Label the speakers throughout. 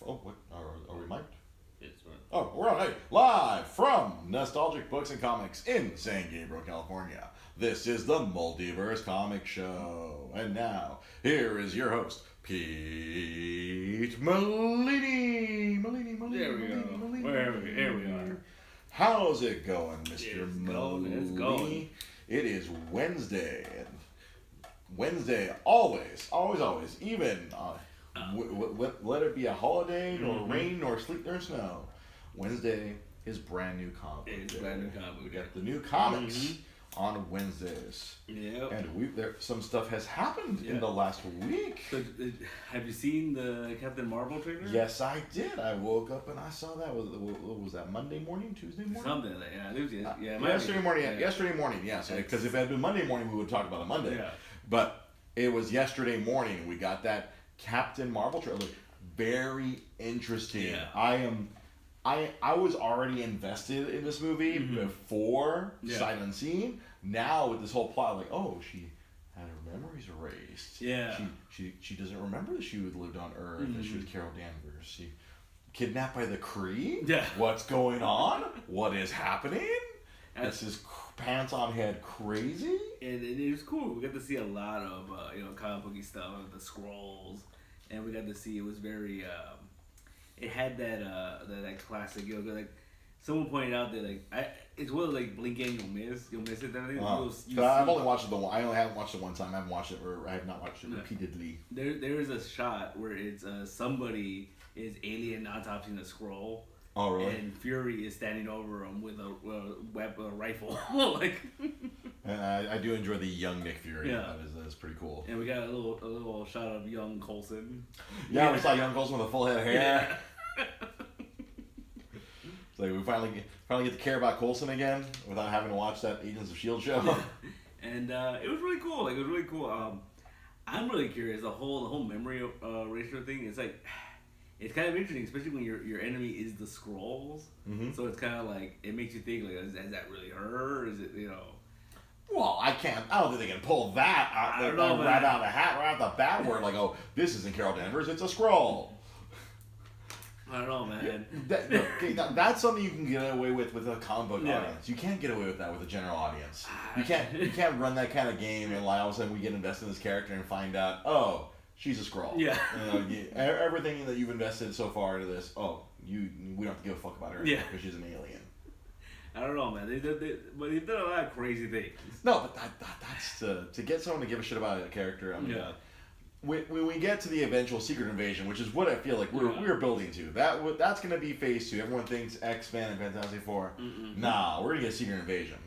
Speaker 1: Oh, what? Are we mic'd?
Speaker 2: It's right.
Speaker 1: Oh, we're on. Hey, live from Nostalgic Books and Comics in San Gabriel, California. This is the Multiverse Comic Show. And now, here is your host, Pete Malini.
Speaker 2: There we go. Here we are.
Speaker 1: How's it going, Mr.
Speaker 2: It's
Speaker 1: Malini?
Speaker 2: going.
Speaker 1: It is Wednesday. And Wednesday, always, even let it be a holiday, nor rain, nor sleet, nor snow. Wednesday is brand new comic book.
Speaker 2: It's brand new comic.
Speaker 1: We got the new comics on Wednesdays.
Speaker 2: Yep.
Speaker 1: And some stuff has happened in the last week.
Speaker 2: So, have you seen the Captain Marvel trailer?
Speaker 1: Yes, I did. I woke up and I saw that. Was that Monday morning, Tuesday morning?
Speaker 2: Something like that.
Speaker 1: Yesterday morning. Yesterday morning, yes. Because if it had been Monday morning, we would talk about it Monday.
Speaker 2: Yeah.
Speaker 1: But it was yesterday morning. We got that Captain Marvel trailer. Very interesting.
Speaker 2: Yeah.
Speaker 1: I was already invested in this movie before Sight Unseen. Now with this whole plot, like, oh, she had her memories erased.
Speaker 2: Yeah.
Speaker 1: She doesn't remember that she lived on Earth, that she was Carol Danvers. She kidnapped by the Kree?
Speaker 2: Yeah.
Speaker 1: What's going on? What is happening? This is pants on head crazy.
Speaker 2: And it was cool. We got to see a lot of comic booky stuff, the scrolls, and we got to see it was very. It had that classic, like someone pointed out that it's one of blink and you'll miss it.
Speaker 1: I've only watched it I only haven't watched it one time. I haven't watched it, or I have not watched it repeatedly.
Speaker 2: There is a shot where it's somebody is alien autopsying a scroll.
Speaker 1: Oh, really?
Speaker 2: And Fury is standing over him with a rifle,
Speaker 1: And I do enjoy the young Nick Fury.
Speaker 2: Yeah,
Speaker 1: that is pretty cool.
Speaker 2: And we got a little shot of young Coulson.
Speaker 1: Yeah, we saw young Coulson with a full head of hair.
Speaker 2: Yeah.
Speaker 1: It's like we finally get to care about Coulson again without having to watch that Agents of S.H.I.E.L.D. show.
Speaker 2: And it was really cool. It was really cool. I'm really curious. The whole memory ratio thing. It's kind of interesting, especially when your enemy is the Skrulls. Mm-hmm. So it's kind of it makes you think, is that really her? Or is it,
Speaker 1: Well, I don't think they can pull that out right out of the hat, right out the bat word, oh, this isn't Carol Danvers, it's a Skrull.
Speaker 2: I don't know, man.
Speaker 1: That's something you can get away with a comic book audience. You can't get away with that with a general audience. You can't run that kind of game and all of a sudden we get invested in this character and find out, oh, she's a Skrull.
Speaker 2: Yeah.
Speaker 1: Everything that you've invested so far into this, we don't have to give a fuck about her because she's an alien.
Speaker 2: I don't know, man. But they've done a lot of crazy things.
Speaker 1: No, but that's to get someone to give a shit about a character. I mean, when we get to the eventual Secret Invasion, which is what I feel like we're building to, that's going to be phase 2. Everyone thinks X-Men and Fantastic Four. Nah, we're going to get Secret Invasion.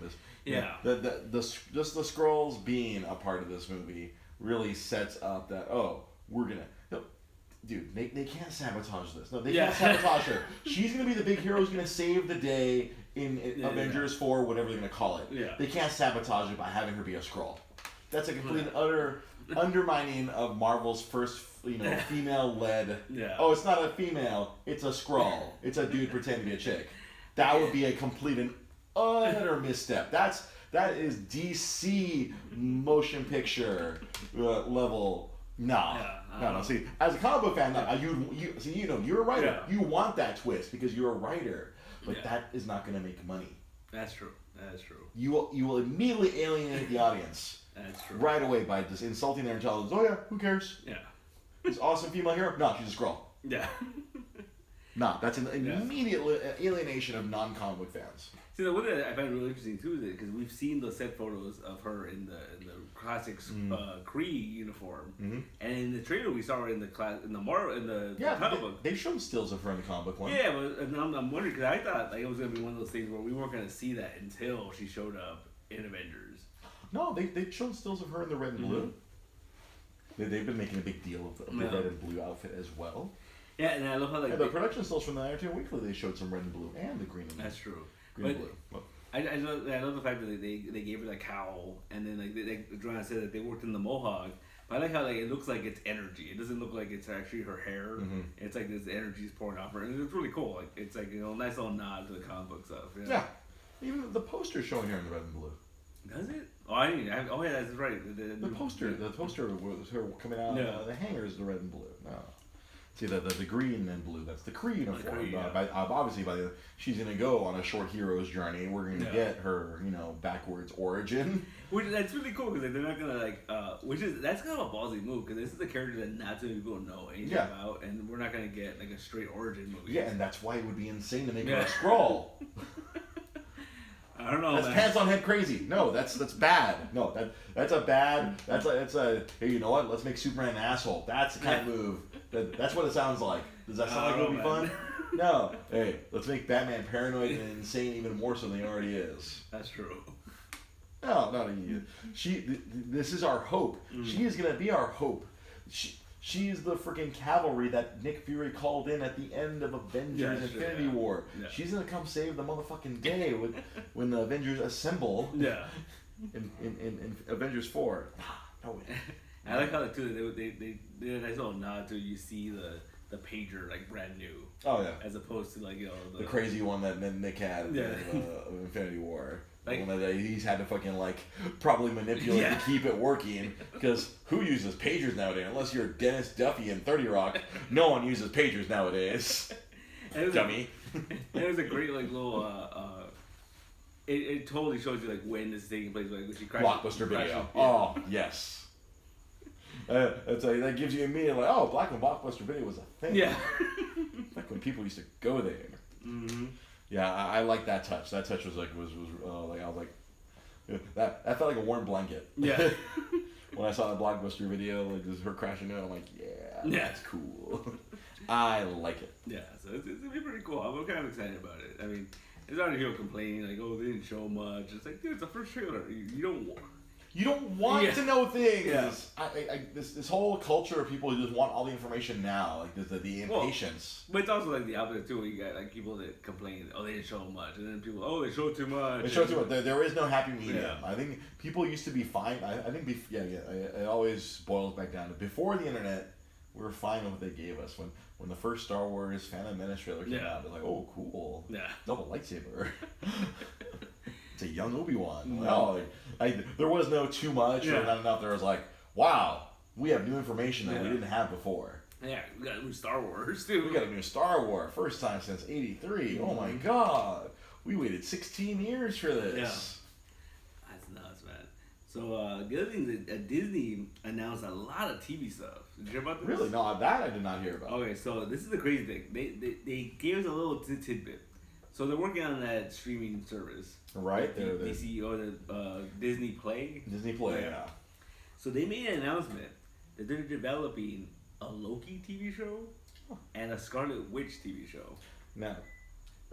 Speaker 1: Just the Skrulls being a part of this movie really sets up that we're gonna. Dude, they can't sabotage this. No, they can't sabotage her. She's gonna be the big hero who's gonna save the day in Avengers 4, whatever they're gonna call it.
Speaker 2: Yeah.
Speaker 1: They can't sabotage it by having her be a Skrull. That's a complete and utter undermining of Marvel's first, female-led.
Speaker 2: Yeah.
Speaker 1: Oh, it's not a female. It's a Skrull. It's a dude pretending to be a chick. That would be a complete and utter misstep. That is DC motion picture level. No. See, as a comic book fan, you're a writer. Yeah. You want that twist because you're a writer, but that is not going to make money.
Speaker 2: That's true.
Speaker 1: You will immediately alienate the audience.
Speaker 2: That's true.
Speaker 1: Right away by just insulting their intelligence. Oh yeah, who cares?
Speaker 2: Yeah.
Speaker 1: This awesome female hero? No, she's a Skrull.
Speaker 2: Yeah.
Speaker 1: No, that's an immediate alienation of non-comic book fans.
Speaker 2: See, the one that I find really interesting too is because we've seen the set photos of her in the classic Kree uniform, and in the trailer we saw her in the comic book.
Speaker 1: They've shown stills of her in the comic book one.
Speaker 2: Yeah, but I'm wondering because I thought it was gonna be one of those things where we weren't gonna see that until she showed up in Avengers.
Speaker 1: No, they've shown stills of her in the red and blue. They've been making a big deal of the red and blue outfit as well.
Speaker 2: Yeah, and I love how
Speaker 1: the production stills from the Entertainment Weekly, they showed some red and blue and the green and blue.
Speaker 2: That's true.
Speaker 1: Green and blue. Well,
Speaker 2: I love the fact that they gave her the cowl, and then Joanna said that they worked in the mohawk. But I like how it looks like it's energy. It doesn't look like it's actually her hair. It's like this energy is pouring off her, and it's really cool. It's a nice little nod to the comic book stuff.
Speaker 1: Yeah. Even the poster's showing her in the red and blue.
Speaker 2: Does it? Oh, yeah, that's right.
Speaker 1: The poster was her coming out. The hanger is the red and blue. No. See the green and blue. That's the Kree uniform.
Speaker 2: Kree, yeah.
Speaker 1: Obviously, she's gonna go on a short hero's journey. We're gonna get her, backwards origin.
Speaker 2: That's really cool because they're not gonna that's kind of a ballsy move because this is a character that not too many people know anything about, and we're not gonna get like a straight origin movie.
Speaker 1: Yeah, and that's why it would be insane to make her a Skrull.
Speaker 2: I don't know.
Speaker 1: That's pants on head crazy. No, that's bad. No, that's a bad. That's a. Hey, you know what? Let's make Superman an asshole. That's the kind of move. That's what it sounds like. Does that sound like it would be fun? No. Hey, let's make Batman paranoid and insane even more so than he already is.
Speaker 2: That's true.
Speaker 1: No. This is our hope. She is gonna be our hope. She is the freaking cavalry that Nick Fury called in at the end of Avengers Infinity War. Yeah. She's gonna come save the motherfucking day when the Avengers assemble.
Speaker 2: Yeah.
Speaker 1: In Avengers 4. No way.
Speaker 2: I like how too they did a nice little nod to you see the pager like brand new.
Speaker 1: Oh yeah.
Speaker 2: As opposed to the
Speaker 1: crazy one that Nick had at the end of Infinity War. Like, one that he's had to fucking probably manipulate to keep it working, because who uses pagers nowadays? Unless you're Dennis Duffy in 30 Rock, no one uses pagers nowadays. Dummy.
Speaker 2: It was a great little. It totally shows you when this is taking place. When she crashes.
Speaker 1: Blockbuster video. Oh yes. That gives you immediately Black and Blockbuster video was a thing.
Speaker 2: Yeah.
Speaker 1: When people used to go there.
Speaker 2: Mm-hmm.
Speaker 1: Yeah, I like that touch. That touch was I was like, that felt like a warm blanket.
Speaker 2: Yeah.
Speaker 1: When I saw the Blockbuster video, just her crashing out, I'm like, that's cool. I like it.
Speaker 2: Yeah, so it's gonna be pretty cool. I'm kind of excited about it. I mean, there's already people complaining they didn't show much. It's like, dude, it's the first trailer.
Speaker 1: You don't want to know things.
Speaker 2: Yeah.
Speaker 1: This whole culture of people who just want all the information now, the impatience.
Speaker 2: But it's also the opposite too. You got people that complain, they didn't show much, and then people, they showed too much.
Speaker 1: They showed too much. There is no happy medium. Yeah. I think people used to be fine. I think it always boils back down to before the internet. We were fine with what they gave us when the first Star Wars Phantom Menace trailer came out. They're like, oh, cool, double lightsaber. It's a young Obi-Wan. No. There was no too much or not enough. There was wow, we have new information that we didn't have before.
Speaker 2: Yeah, we got a new Star Wars, too.
Speaker 1: We got a new Star Wars. First time since '83. Oh my god. We waited 16 years for this.
Speaker 2: Yeah. That's nuts, man. So, the other thing is Disney announced a lot of TV stuff. Did you hear about this?
Speaker 1: Really? No, that I did not hear about.
Speaker 2: Okay, so this is the crazy thing. They gave us a little tidbit. So they're working on that streaming service.
Speaker 1: Right.
Speaker 2: DC or the Disney Play.
Speaker 1: Disney Play, yeah.
Speaker 2: So they made an announcement that they're developing a Loki TV show and a Scarlet Witch TV show.
Speaker 1: Now,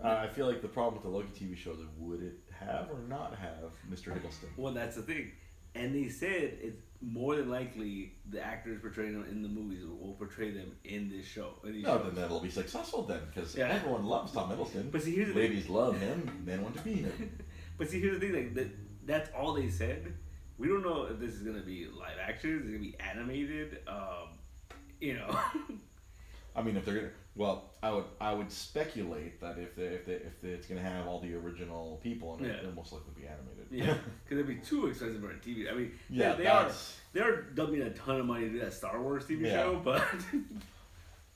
Speaker 1: I feel like the problem with the Loki TV show is would it have or not have Mr. Hiddleston?
Speaker 2: Well, that's the thing. And they said it's more than likely the actors portraying them in the movies will portray them in this show.
Speaker 1: Then that'll be successful then, because everyone loves Tom Hiddleston.
Speaker 2: But see, here's the
Speaker 1: ladies love him, men want to be him.
Speaker 2: But see, here's the thing: that's all they said. We don't know if this is gonna be live action, is it gonna be animated.
Speaker 1: I mean, if they're I would speculate that if it's gonna have all the original people in it, it'll most likely be animated.
Speaker 2: Yeah, because it'd be too expensive for a TV. I mean, they're dumping a ton of money to do that Star Wars TV show, but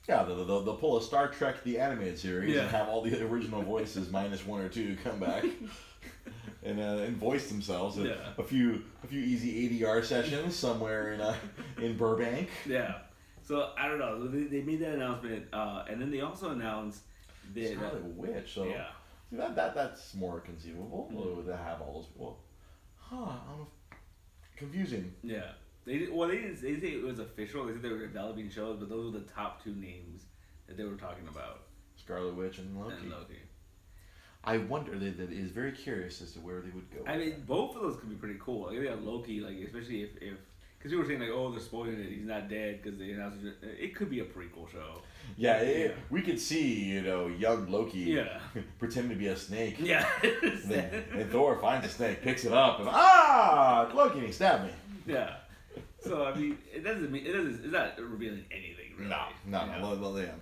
Speaker 1: yeah, they'll pull a Star Trek the animated series and have all the original voices minus one or two come back. And voice themselves at a few easy ADR sessions somewhere in Burbank.
Speaker 2: Yeah. So I don't know. They made that announcement, and then they also announced that
Speaker 1: Scarlet Witch. So that's more conceivable. Would they have all those people? I don't know. Confusing.
Speaker 2: Yeah. They didn't say it was official. They said they were developing shows, but those were the top two names that they were talking about.
Speaker 1: Scarlet Witch and Loki. I wonder. That is very curious as to where they would go.
Speaker 2: I mean, both of those could be pretty cool. Like, yeah, Loki, especially if because people were saying they're spoiling it. He's not dead because they announced it could be a prequel show.
Speaker 1: Yeah, we could see young Loki pretend to be a snake.
Speaker 2: Yeah.
Speaker 1: and Thor finds a snake, picks it up, and it's Loki, and he stabbed me.
Speaker 2: Yeah. So I mean, it's not revealing anything really.
Speaker 1: No. Well, yeah.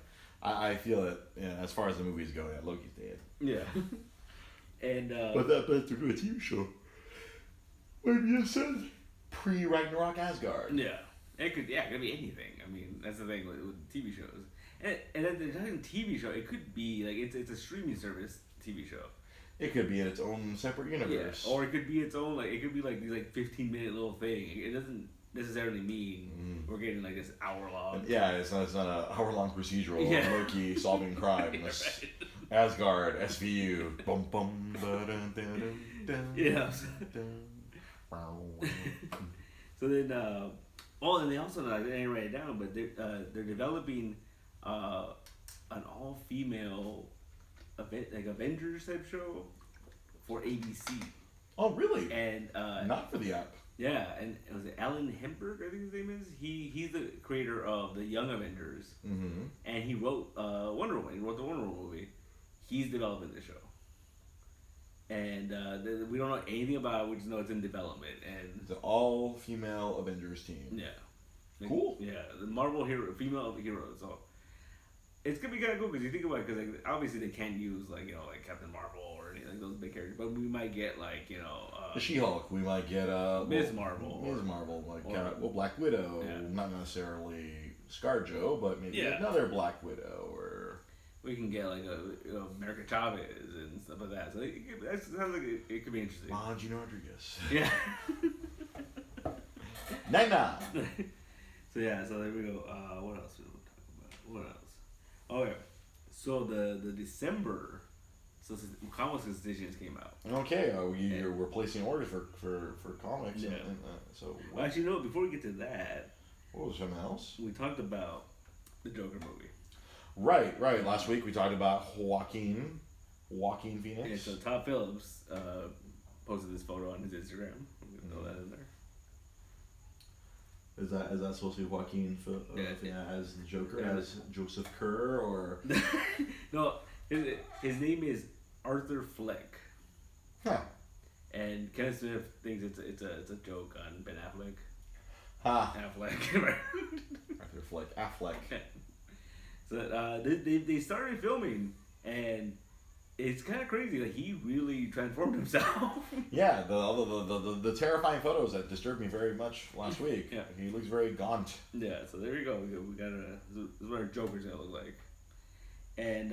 Speaker 1: I feel it. As far as the movies go, Loki's dead.
Speaker 2: Yeah. And
Speaker 1: but to do a TV show, maybe you said pre-Ragnarok Asgard.
Speaker 2: Yeah. It could be anything. I mean, that's the thing with TV shows. And then the TV show, it could be like it's a streaming service TV show.
Speaker 1: It could be in its own separate universe.
Speaker 2: Yeah, or it could be its own, like, it could be like these like 15-minute little thing. It doesn't necessarily mean we're getting like this hour-long.
Speaker 1: Yeah, it's not an hour-long procedural. Loki solving crimes.
Speaker 2: Right.
Speaker 1: Asgard, SVU. Bum bum ba dun dun dun dun.
Speaker 2: Yeah.
Speaker 1: Dun.
Speaker 2: So then, and they also, I didn't write it down, but they're developing an all-female like Avengers type show for ABC.
Speaker 1: Oh, really?
Speaker 2: And
Speaker 1: not for the app.
Speaker 2: Yeah, and it was Alan Hemberg, I think his name is. He's the creator of the Young Avengers, and he wrote Wonder Woman. He wrote the Wonder Woman movie. He's developing the show, and we don't know anything about it. We just know it's in development. And
Speaker 1: it's an all-female Avengers team.
Speaker 2: Yeah,
Speaker 1: cool.
Speaker 2: Yeah, the Marvel female heroes. So it's gonna be kind of cool because you think about it, because like, obviously they can't use like Captain Marvel or any like those big characters, but we might get like
Speaker 1: the She-Hulk. We might get
Speaker 2: Ms. Marvel.
Speaker 1: Ms. Marvel, like Black Widow.
Speaker 2: Yeah.
Speaker 1: Not necessarily ScarJo, but maybe another Black Widow, or
Speaker 2: we can get like America Chavez and stuff like that. So that sounds like it could be interesting.
Speaker 1: Gino Rodriguez.
Speaker 2: Yeah.
Speaker 1: Nana.
Speaker 2: So there we go. What else we want to talk about? What else? Okay, so the December, so comics editions came out.
Speaker 1: Okay, we're placing orders for comics.
Speaker 2: Yeah.
Speaker 1: So
Speaker 2: well, actually, no. Before we get to that,
Speaker 1: what was something else?
Speaker 2: We talked about the Joker movie.
Speaker 1: Right. Last week we talked about Joaquin Phoenix.
Speaker 2: Yeah. So Todd Phillips posted this photo on his Instagram. I'm gonna throw that in there.
Speaker 1: Is that supposed to be Joaquin as the Joker, as Joseph Kerr, or?
Speaker 2: No, his name is Arthur Fleck.
Speaker 1: Huh.
Speaker 2: And Kenneth Smith thinks it's a joke on Ben Affleck.
Speaker 1: Ha.
Speaker 2: Affleck. Right?
Speaker 1: Arthur Fleck. Affleck.
Speaker 2: So they started filming, and it's kind of crazy. Like, he really transformed himself.
Speaker 1: Yeah, the terrifying photos that disturbed me very much last week.
Speaker 2: Yeah,
Speaker 1: he looks very gaunt.
Speaker 2: Yeah, so there you go. We got this is what our Joker's gonna look like. And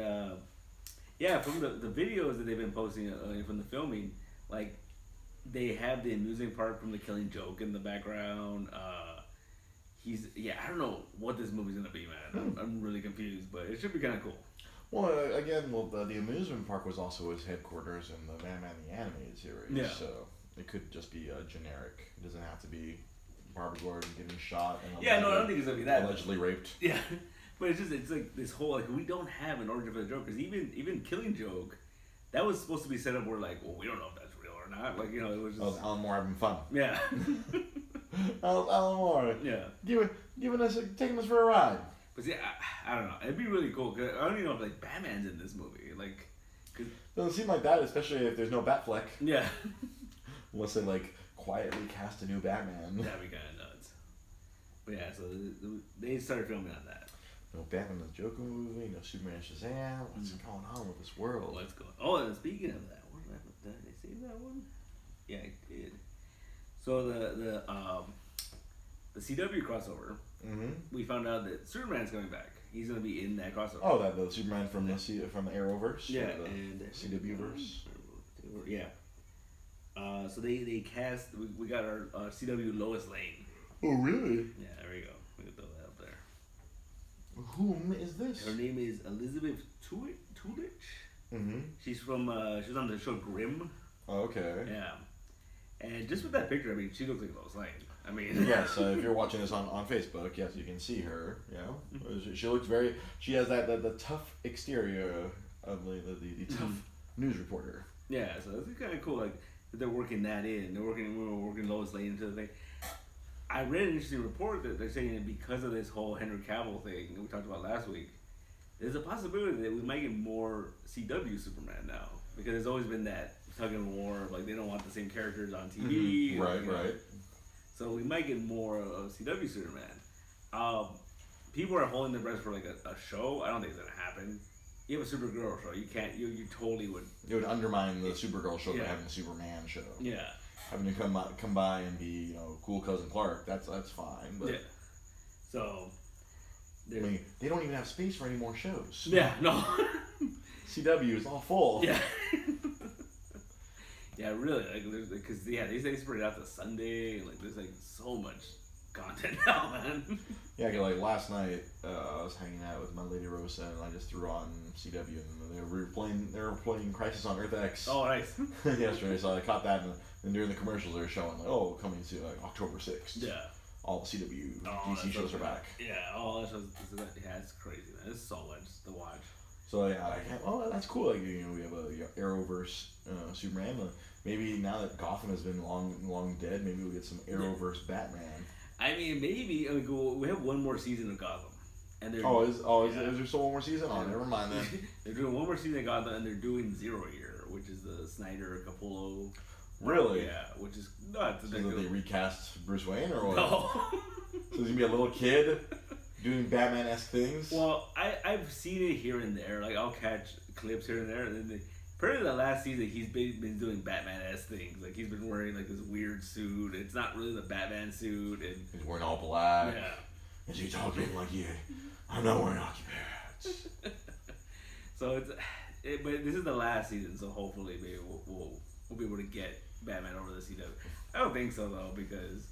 Speaker 2: from the videos that they've been posting from the filming, like, they have the amusing part from The Killing Joke in the background. I don't know what this movie's gonna be, man. I'm really confused, but it should be kind of cool.
Speaker 1: Well, again, the amusement park was also his headquarters in the Batman the Animated Series.
Speaker 2: Yeah.
Speaker 1: So it could just be a generic. It doesn't have to be Barbara Gordon getting shot and
Speaker 2: I don't think it's gonna be that.
Speaker 1: Allegedly raped.
Speaker 2: Yeah, but it's like this whole, like, we don't have an origin for the Joker. Because even Killing Joke, that was supposed to be set up where, like, well, we don't know if that's real or not. Like, it was just...
Speaker 1: Oh, Alan Moore having fun.
Speaker 2: Yeah.
Speaker 1: Alan Moore.
Speaker 2: Yeah.
Speaker 1: Taking us for a ride.
Speaker 2: But see, I don't know. It'd be really cool. Cause I don't even know if, like, Batman's in this movie. Like,
Speaker 1: doesn't seem like that, especially if there's no Batfleck.
Speaker 2: Yeah.
Speaker 1: Unless they, like, quietly cast a new Batman.
Speaker 2: That'd be kind of nuts. But yeah, so they started filming on that.
Speaker 1: No Batman the Joker movie, no Superman Shazam. What's going on with this world?
Speaker 2: What's going on? Oh, and speaking of that, did I say that one? Yeah, I did. So the CW crossover, we found out that Superman's coming back. He's gonna be in that crossover.
Speaker 1: Oh, the Superman from the Arrowverse.
Speaker 2: Yeah,
Speaker 1: and CWverse.
Speaker 2: Yeah. So they cast. We got our CW Lois Lane.
Speaker 1: Oh, really?
Speaker 2: Yeah, there we go. We can throw that up there.
Speaker 1: Whom is this?
Speaker 2: Her name is Elizabeth Tulich. She's from. She was on the show Grimm.
Speaker 1: Oh, okay.
Speaker 2: Yeah. And just with that picture, I mean, she looks like Lois Lane. I mean,
Speaker 1: yes. If you're watching this on Facebook, yes, you can see her. Yeah, she looks very. She has the tough exterior of the tough news reporter.
Speaker 2: Yeah, so it's kind of cool. Like, that they're working that in. We were working Lois Lane into the thing. I read an interesting report that they're saying that because of this whole Henry Cavill thing that we talked about last week, there's a possibility that we might get more CW Superman now, because there's always been that tug and war of, like, they don't want the same characters on TV.
Speaker 1: Right.
Speaker 2: So we might get more of CW Superman. People are holding their breath for, like, a show. I don't think it's gonna happen. You have a Supergirl show. You can't. You totally would.
Speaker 1: It would undermine the Supergirl show by having a Superman show.
Speaker 2: Yeah.
Speaker 1: Having to come by and be cool cousin Clark. That's fine. But
Speaker 2: yeah. So
Speaker 1: I mean, they don't even have space for any more shows.
Speaker 2: Yeah, no.
Speaker 1: CW is all full.
Speaker 2: Yeah. Yeah, really. Like, because they spread it out to Sunday, and like there's like so much content now, man.
Speaker 1: Yeah, 'cause, like last night, I was hanging out with my lady Rosa, and I just threw on CW, and they were playing Crisis on Earth X.
Speaker 2: Oh, nice.
Speaker 1: Yesterday, so I caught that, and during the commercials they were showing like, oh, coming to like October 6th.
Speaker 2: Yeah.
Speaker 1: All the CW DC shows are back.
Speaker 2: Yeah, all that shows. Yeah, it's crazy, man. It's so much to watch.
Speaker 1: So yeah, that's cool. Like we have a Arrowverse Superman. Maybe now that Gotham has been long dead, maybe we'll get some Arrowverse Batman.
Speaker 2: I mean, maybe. I mean, we have one more season of Gotham, and they're
Speaker 1: is there still one more season? Oh, never mind then.
Speaker 2: They're doing one more season of Gotham, and they're doing Zero Year, which is the Snyder Capullo.
Speaker 1: Really?
Speaker 2: Yeah, which is nuts.
Speaker 1: So that they recast Bruce Wayne or what?
Speaker 2: No.
Speaker 1: So there's gonna be a little kid doing Batman-esque things.
Speaker 2: Well, I've seen it here and there. Like I'll catch clips here and there, and then apparently the last season he's been doing Batman-esque things. Like he's been wearing like this weird suit. It's not really the Batman suit, and
Speaker 1: he's wearing all black.
Speaker 2: Yeah.
Speaker 1: Is he talking like I'm not wearing hockey pads.
Speaker 2: So but this is the last season, so hopefully maybe we'll be able to get Batman over the CW. I don't think so though, because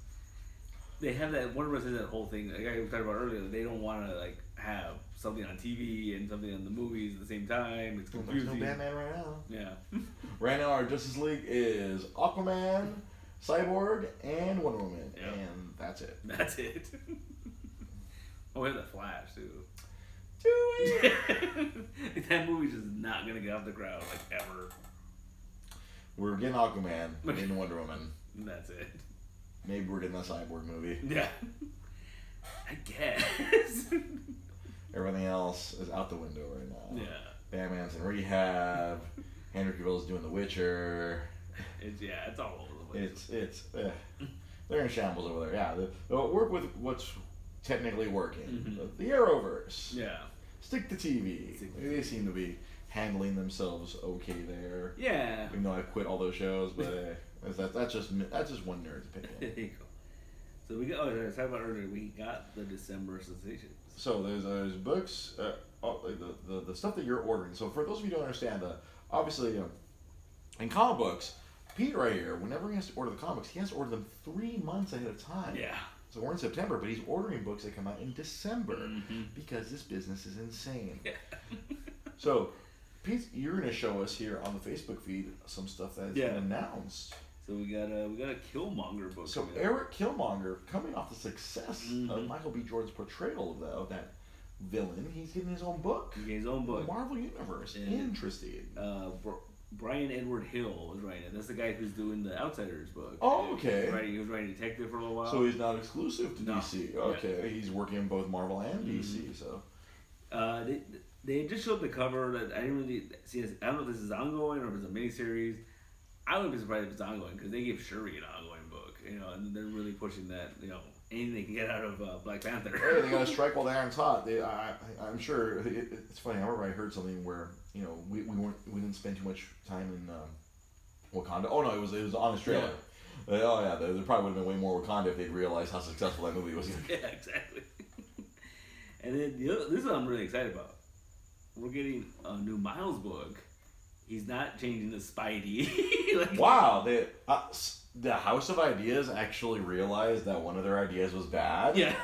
Speaker 2: they have that Warner Bros. Has that whole thing like I was talking about earlier. They don't want to like have something on TV and something in the movies at the same time. It's confusing.
Speaker 1: There's no Batman right now.
Speaker 2: Yeah.
Speaker 1: Right now, our Justice League is Aquaman, Cyborg, and Wonder Woman,
Speaker 2: Yep.
Speaker 1: and that's it.
Speaker 2: That's it. Oh, we have the Flash too.
Speaker 1: Do it.
Speaker 2: That movie's just not gonna get off the ground like ever.
Speaker 1: We're getting Aquaman, we're getting Wonder Woman.
Speaker 2: That's it.
Speaker 1: Maybe we're getting a Cyborg movie.
Speaker 2: Yeah. I guess.
Speaker 1: Everything else is out the window right now.
Speaker 2: Yeah.
Speaker 1: Batman's in rehab. Henry Cavill's doing The Witcher.
Speaker 2: It's all over the place.
Speaker 1: They're in shambles over there. Yeah, they'll work with what's technically working.
Speaker 2: Mm-hmm.
Speaker 1: The Arrowverse.
Speaker 2: Yeah.
Speaker 1: Stick to TV. They seem to be handling themselves okay there.
Speaker 2: Yeah.
Speaker 1: Even though I quit all those shows, but that's just one nerd's opinion.
Speaker 2: There you go. So we got. I was talking about earlier. We got the December sensations.
Speaker 1: So there's books, the stuff that you're ordering. So for those of you who don't understand, obviously, in comic books, Pete right here, whenever he has to order the comics, he has to order them 3 months ahead of time.
Speaker 2: Yeah.
Speaker 1: So we're in September, but he's ordering books that come out in December
Speaker 2: Mm-hmm.
Speaker 1: because this business is insane.
Speaker 2: Yeah.
Speaker 1: So, Pete, you're going to show us here on the Facebook feed some stuff that's been announced.
Speaker 2: So we got a Killmonger book.
Speaker 1: So Eric Killmonger, coming off the success
Speaker 2: Mm-hmm.
Speaker 1: of Michael B. Jordan's portrayal of that villain, he's getting his own book.
Speaker 2: He gave his own book.
Speaker 1: The Marvel Universe.
Speaker 2: And,
Speaker 1: interesting.
Speaker 2: Brian Edward Hill was writing it. That's the guy who's doing the Outsiders book.
Speaker 1: Oh, okay.
Speaker 2: He was writing Detective for a little while.
Speaker 1: So he's not exclusive to
Speaker 2: No.
Speaker 1: DC. Okay,
Speaker 2: Yeah.
Speaker 1: he's working in both Marvel and DC.
Speaker 2: Mm-hmm.
Speaker 1: So
Speaker 2: they just showed the cover. That I didn't really see. I don't know if this is ongoing or if it's a miniseries. I wouldn't be surprised if it's ongoing because they gave Shuri an ongoing book. And they're really pushing that. Anything they can get out of Black Panther.
Speaker 1: Hey, they got to strike while the iron's hot. I'm sure it's funny. I remember I heard something where we didn't spend too much time in Wakanda. Oh no, it was on Australia. Yeah. There probably would have been way more Wakanda if they'd realized how successful that movie was.
Speaker 2: Yeah, exactly. And then this is what I'm really excited about. We're getting a new Miles book. He's not changing the Spidey.
Speaker 1: Wow, the House of Ideas actually realized that one of their ideas was bad.
Speaker 2: Yeah.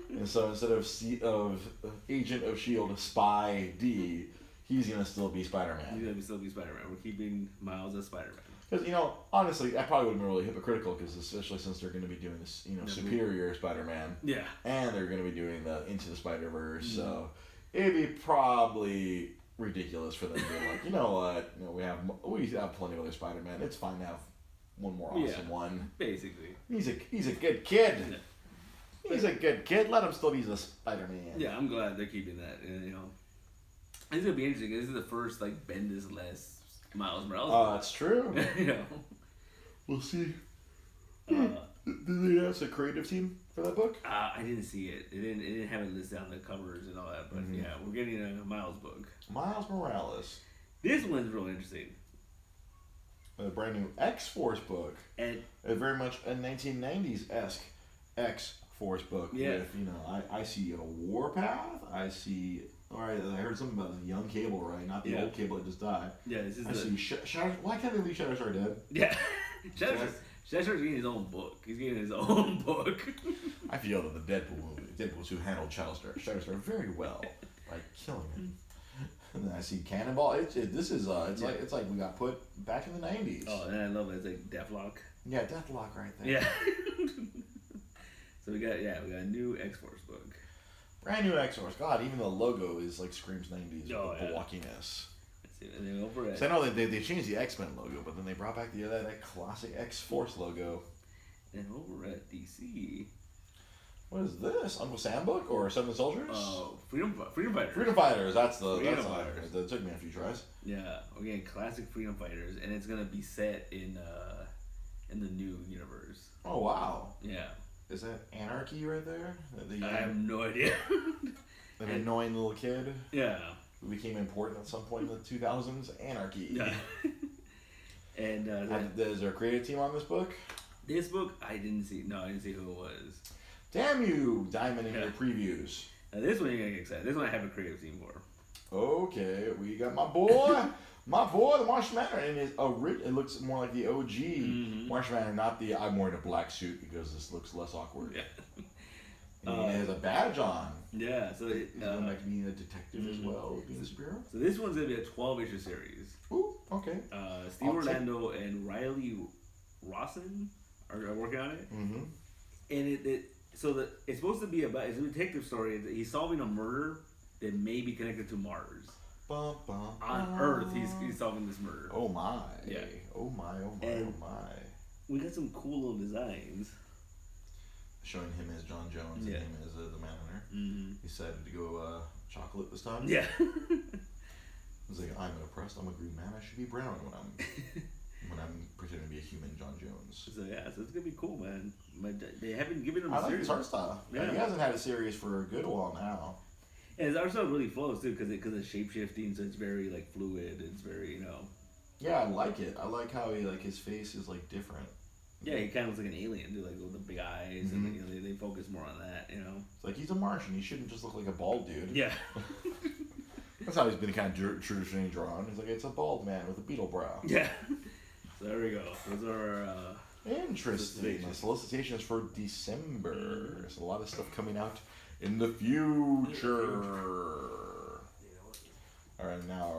Speaker 1: And so instead of Agent of S.H.I.E.L.D. Spy D, he's gonna still be Spider-Man.
Speaker 2: He's gonna still be Spider-Man. We're keeping Miles as Spider-Man.
Speaker 1: Because honestly, that probably would have been really hypocritical. Because especially since they're going to be doing this, Superior Spider-Man.
Speaker 2: Yeah.
Speaker 1: And they're going to be doing the Into the Spider-Verse, so it'd be probably ridiculous for them to be like, you know what, we have plenty of other Spider-Man. It's fine to have one more awesome one.
Speaker 2: Basically.
Speaker 1: He's a good kid. Yeah. He's a good kid. Let him still be the Spider-Man.
Speaker 2: Yeah, I'm glad they're keeping that. It's gonna be interesting. This is the first Bendis-less Miles Morales.
Speaker 1: Oh, that's true. We'll see. Did they ask a creative team for that book?
Speaker 2: I didn't see it. It didn't have it listed on the covers and all that. But yeah, we're getting a Miles book.
Speaker 1: Miles Morales.
Speaker 2: This one's real interesting.
Speaker 1: A brand new X-Force book.
Speaker 2: And
Speaker 1: very much a 1990s-esque Force book
Speaker 2: Yeah.
Speaker 1: with, I see a Warpath. I see. All right, I heard something about the young Cable, right? Not the old Cable that just died.
Speaker 2: Yeah, this is
Speaker 1: I see Shadow. Why can't they leave Shatterstar dead?
Speaker 2: Yeah. Shatterstar's getting his own book. He's getting his own book.
Speaker 1: I feel that the Deadpool movie, Deadpool's who handled Shatterstar very well by killing him. And then I see Cannonball. It's like we got put back in the 90s.
Speaker 2: Oh, and I love it. It's like Deathlock.
Speaker 1: Yeah, Deathlock right there.
Speaker 2: Yeah. So we got a new X-Force book.
Speaker 1: Brand new X-Force. God, even the logo is like screams 90s with the blockiness.
Speaker 2: And then over at...
Speaker 1: So I know they changed the X-Men logo, but then they brought back that classic X-Force logo.
Speaker 2: And over at DC...
Speaker 1: What is this? Uncle Sam book or Seven Soldiers?
Speaker 2: Freedom Fighters.
Speaker 1: Freedom Fighters. That's the
Speaker 2: Fighters.
Speaker 1: That took me a few tries.
Speaker 2: Yeah, we're getting classic Freedom Fighters, and it's gonna be set in the new universe.
Speaker 1: Oh wow.
Speaker 2: Yeah.
Speaker 1: Is that Anarchy right there?
Speaker 2: I have no idea.
Speaker 1: An annoying little kid.
Speaker 2: Yeah.
Speaker 1: Who became important at some point in the 2000s. Anarchy.
Speaker 2: Yeah. And
Speaker 1: is there a creative team on this book?
Speaker 2: This book, I didn't see. No, I didn't see who it was.
Speaker 1: Damn you, Diamond, in your previews.
Speaker 2: Now this one you're gonna get excited. This one I have a creative team for.
Speaker 1: Okay, we got my boy, the Martian Manhunter, and it looks more like the OG Martian Manhunter, not the I'm wearing a black suit because this looks less awkward.
Speaker 2: Yeah.
Speaker 1: And he has a badge on.
Speaker 2: Yeah, so
Speaker 1: he's going back to being a detective as well, being a superhero.
Speaker 2: So this one's gonna be a 12-issue series.
Speaker 1: Ooh, okay.
Speaker 2: Steve Orlando and Riley Rawson are working on it.
Speaker 1: Mm-hmm.
Speaker 2: And it's supposed to be it's a detective story. He's solving a murder that may be connected to Mars.
Speaker 1: Bum, bum,
Speaker 2: on Earth, he's solving this murder.
Speaker 1: Oh my.
Speaker 2: Yeah.
Speaker 1: Oh my,
Speaker 2: and
Speaker 1: oh my.
Speaker 2: We got some cool little designs.
Speaker 1: Showing him as John Jones and him as the Manhunter.
Speaker 2: Mm-hmm.
Speaker 1: He decided to go chocolate this time.
Speaker 2: Yeah.
Speaker 1: He's like, I'm oppressed, I'm a green man, I should be brown when I'm pretending to be a human John Jones.
Speaker 2: So yeah, so it's gonna be cool, man. They haven't given him a
Speaker 1: I like
Speaker 2: series.
Speaker 1: his art style. Yeah. He hasn't had a series for a good while now.
Speaker 2: And his art style really flows too, because it's shape shifting, so it's very like fluid. It's very
Speaker 1: Yeah, I like it. I like how his face is like different.
Speaker 2: Yeah, he kind of looks like an alien, dude, like with the big eyes, and they focus more on that,
Speaker 1: It's like he's a Martian. He shouldn't just look like a bald dude.
Speaker 2: Yeah.
Speaker 1: That's how he's been kind of traditionally drawn. He's like, it's a bald man with a beetle brow.
Speaker 2: Yeah. So there we go. Those are
Speaker 1: interesting. The solicitation is for December. There's a lot of stuff coming out in the future. All right, now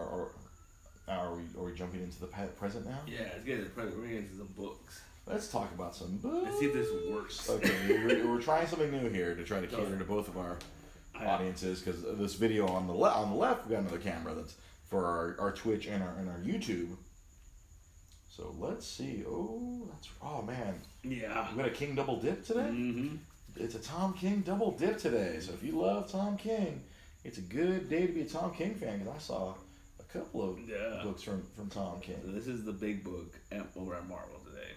Speaker 1: are we jumping into the present now?
Speaker 2: Yeah, let's get into the present. We're getting into some books.
Speaker 1: Let's talk about some books.
Speaker 2: Let's see if this works.
Speaker 1: Okay, we're trying something new here to try to cater to both of our audiences, because this video on the left, we got another camera that's for our Twitch and our YouTube. So let's see. Oh man.
Speaker 2: Yeah.
Speaker 1: We got a King double dip today.
Speaker 2: Mm-hmm.
Speaker 1: It's a Tom King double dip today. So if you love Tom King, it's a good day to be a Tom King fan, because I saw a couple of books from Tom King.
Speaker 2: So this is the big book over at Marvel today.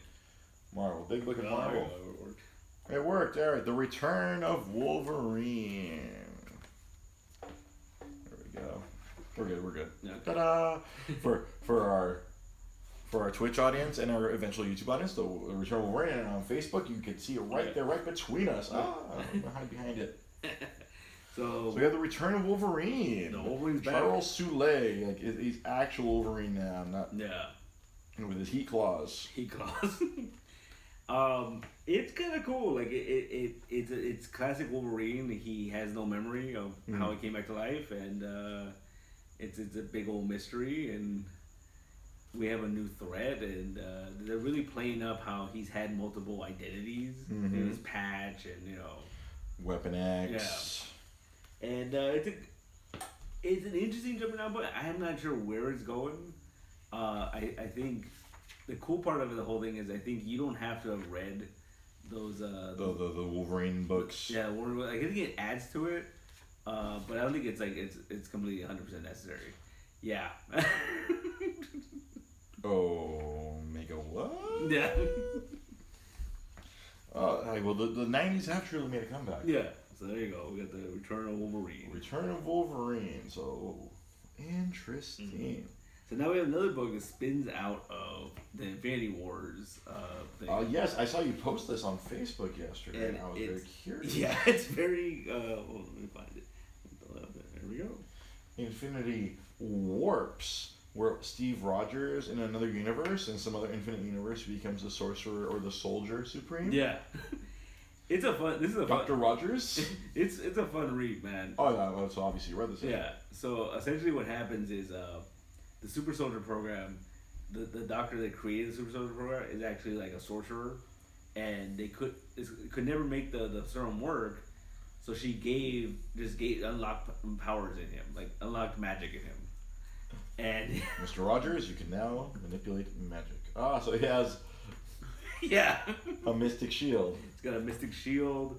Speaker 1: Marvel, big book of Marvel.
Speaker 2: It
Speaker 1: worked. All right, The Return of Wolverine. There we go. We're good. Okay. Ta-da! For our Twitch audience and our eventual YouTube audience, The Return of Wolverine, and on Facebook, you can see it right there, right between us. Behind it. So we have The Return of Wolverine.
Speaker 2: The Wolverine's back.
Speaker 1: Charles Soule, like he's actual Wolverine now, not with his heat claws.
Speaker 2: It's kind of cool. Like it's classic Wolverine. He has no memory of how he came back to life, and it's a big old mystery. And we have a new threat, and they're really playing up how he's had multiple identities in his patch, and
Speaker 1: Weapon X.
Speaker 2: Yeah. And it's an interesting jumping out, but I'm not sure where it's going. I think the cool part of the whole thing is I think you don't have to have read those the
Speaker 1: Wolverine books.
Speaker 2: Yeah, I think it adds to it, but I don't think it's completely 100% necessary. Yeah.
Speaker 1: Oh, Mega what?
Speaker 2: Yeah.
Speaker 1: Well, the 90s have truly made a comeback.
Speaker 2: Yeah. So there you go. We got the Return of Wolverine.
Speaker 1: Return of Wolverine. So interesting.
Speaker 2: So now we have another book that spins out of the Infinity Wars thing.
Speaker 1: Yes, I saw you post this on Facebook yesterday, and I was very curious.
Speaker 2: Yeah, it's very. Well, let me find it. There we go.
Speaker 1: Infinity Warps, where Steve Rogers in another universe, in some other infinite universe, becomes the sorcerer or the soldier supreme.
Speaker 2: Yeah. It's a fun. This is a
Speaker 1: Dr. Rogers.
Speaker 2: It's a fun read, man.
Speaker 1: Oh yeah, well, so obviously you read this.
Speaker 2: Yeah. So essentially, what happens is the Super Soldier Program, the doctor that created the Super Soldier Program is actually like a sorcerer, and they could never make the serum work, so she gave unlocked powers in him, like unlocked magic in him, and
Speaker 1: Mr. Rogers, you can now manipulate magic. Ah, so he has.
Speaker 2: Yeah.
Speaker 1: A mystic shield.
Speaker 2: It's got a mystic shield.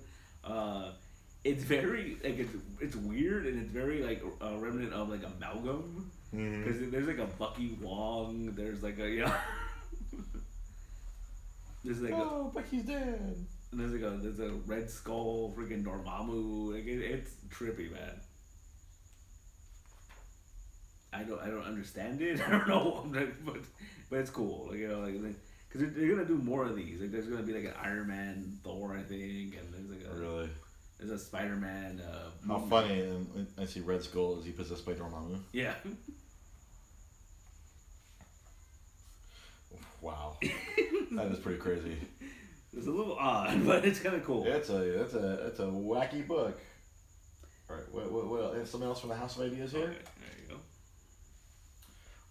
Speaker 2: It's very like it's weird and it's very like remnant of like Amalgam because there's like a Bucky Wong. There's like a there's like
Speaker 1: Bucky's dead.
Speaker 2: And there's a Red Skull, freaking Dormammu. Like it's trippy, man. I don't understand it. I don't know, but it's cool. Like because they're gonna do more of these. Like there's gonna be like an Iron Man, Thor, I think, and there's like
Speaker 1: really.
Speaker 2: There's a Spider-Man.
Speaker 1: How funny! And I see Red Skull as he possessed by Dormammu.
Speaker 2: Yeah.
Speaker 1: Wow, that is pretty crazy.
Speaker 2: It's a little odd, but it's kind of cool.
Speaker 1: It's a wacky book. All right, what and something else from the House of Ideas here?
Speaker 2: Okay, there you go.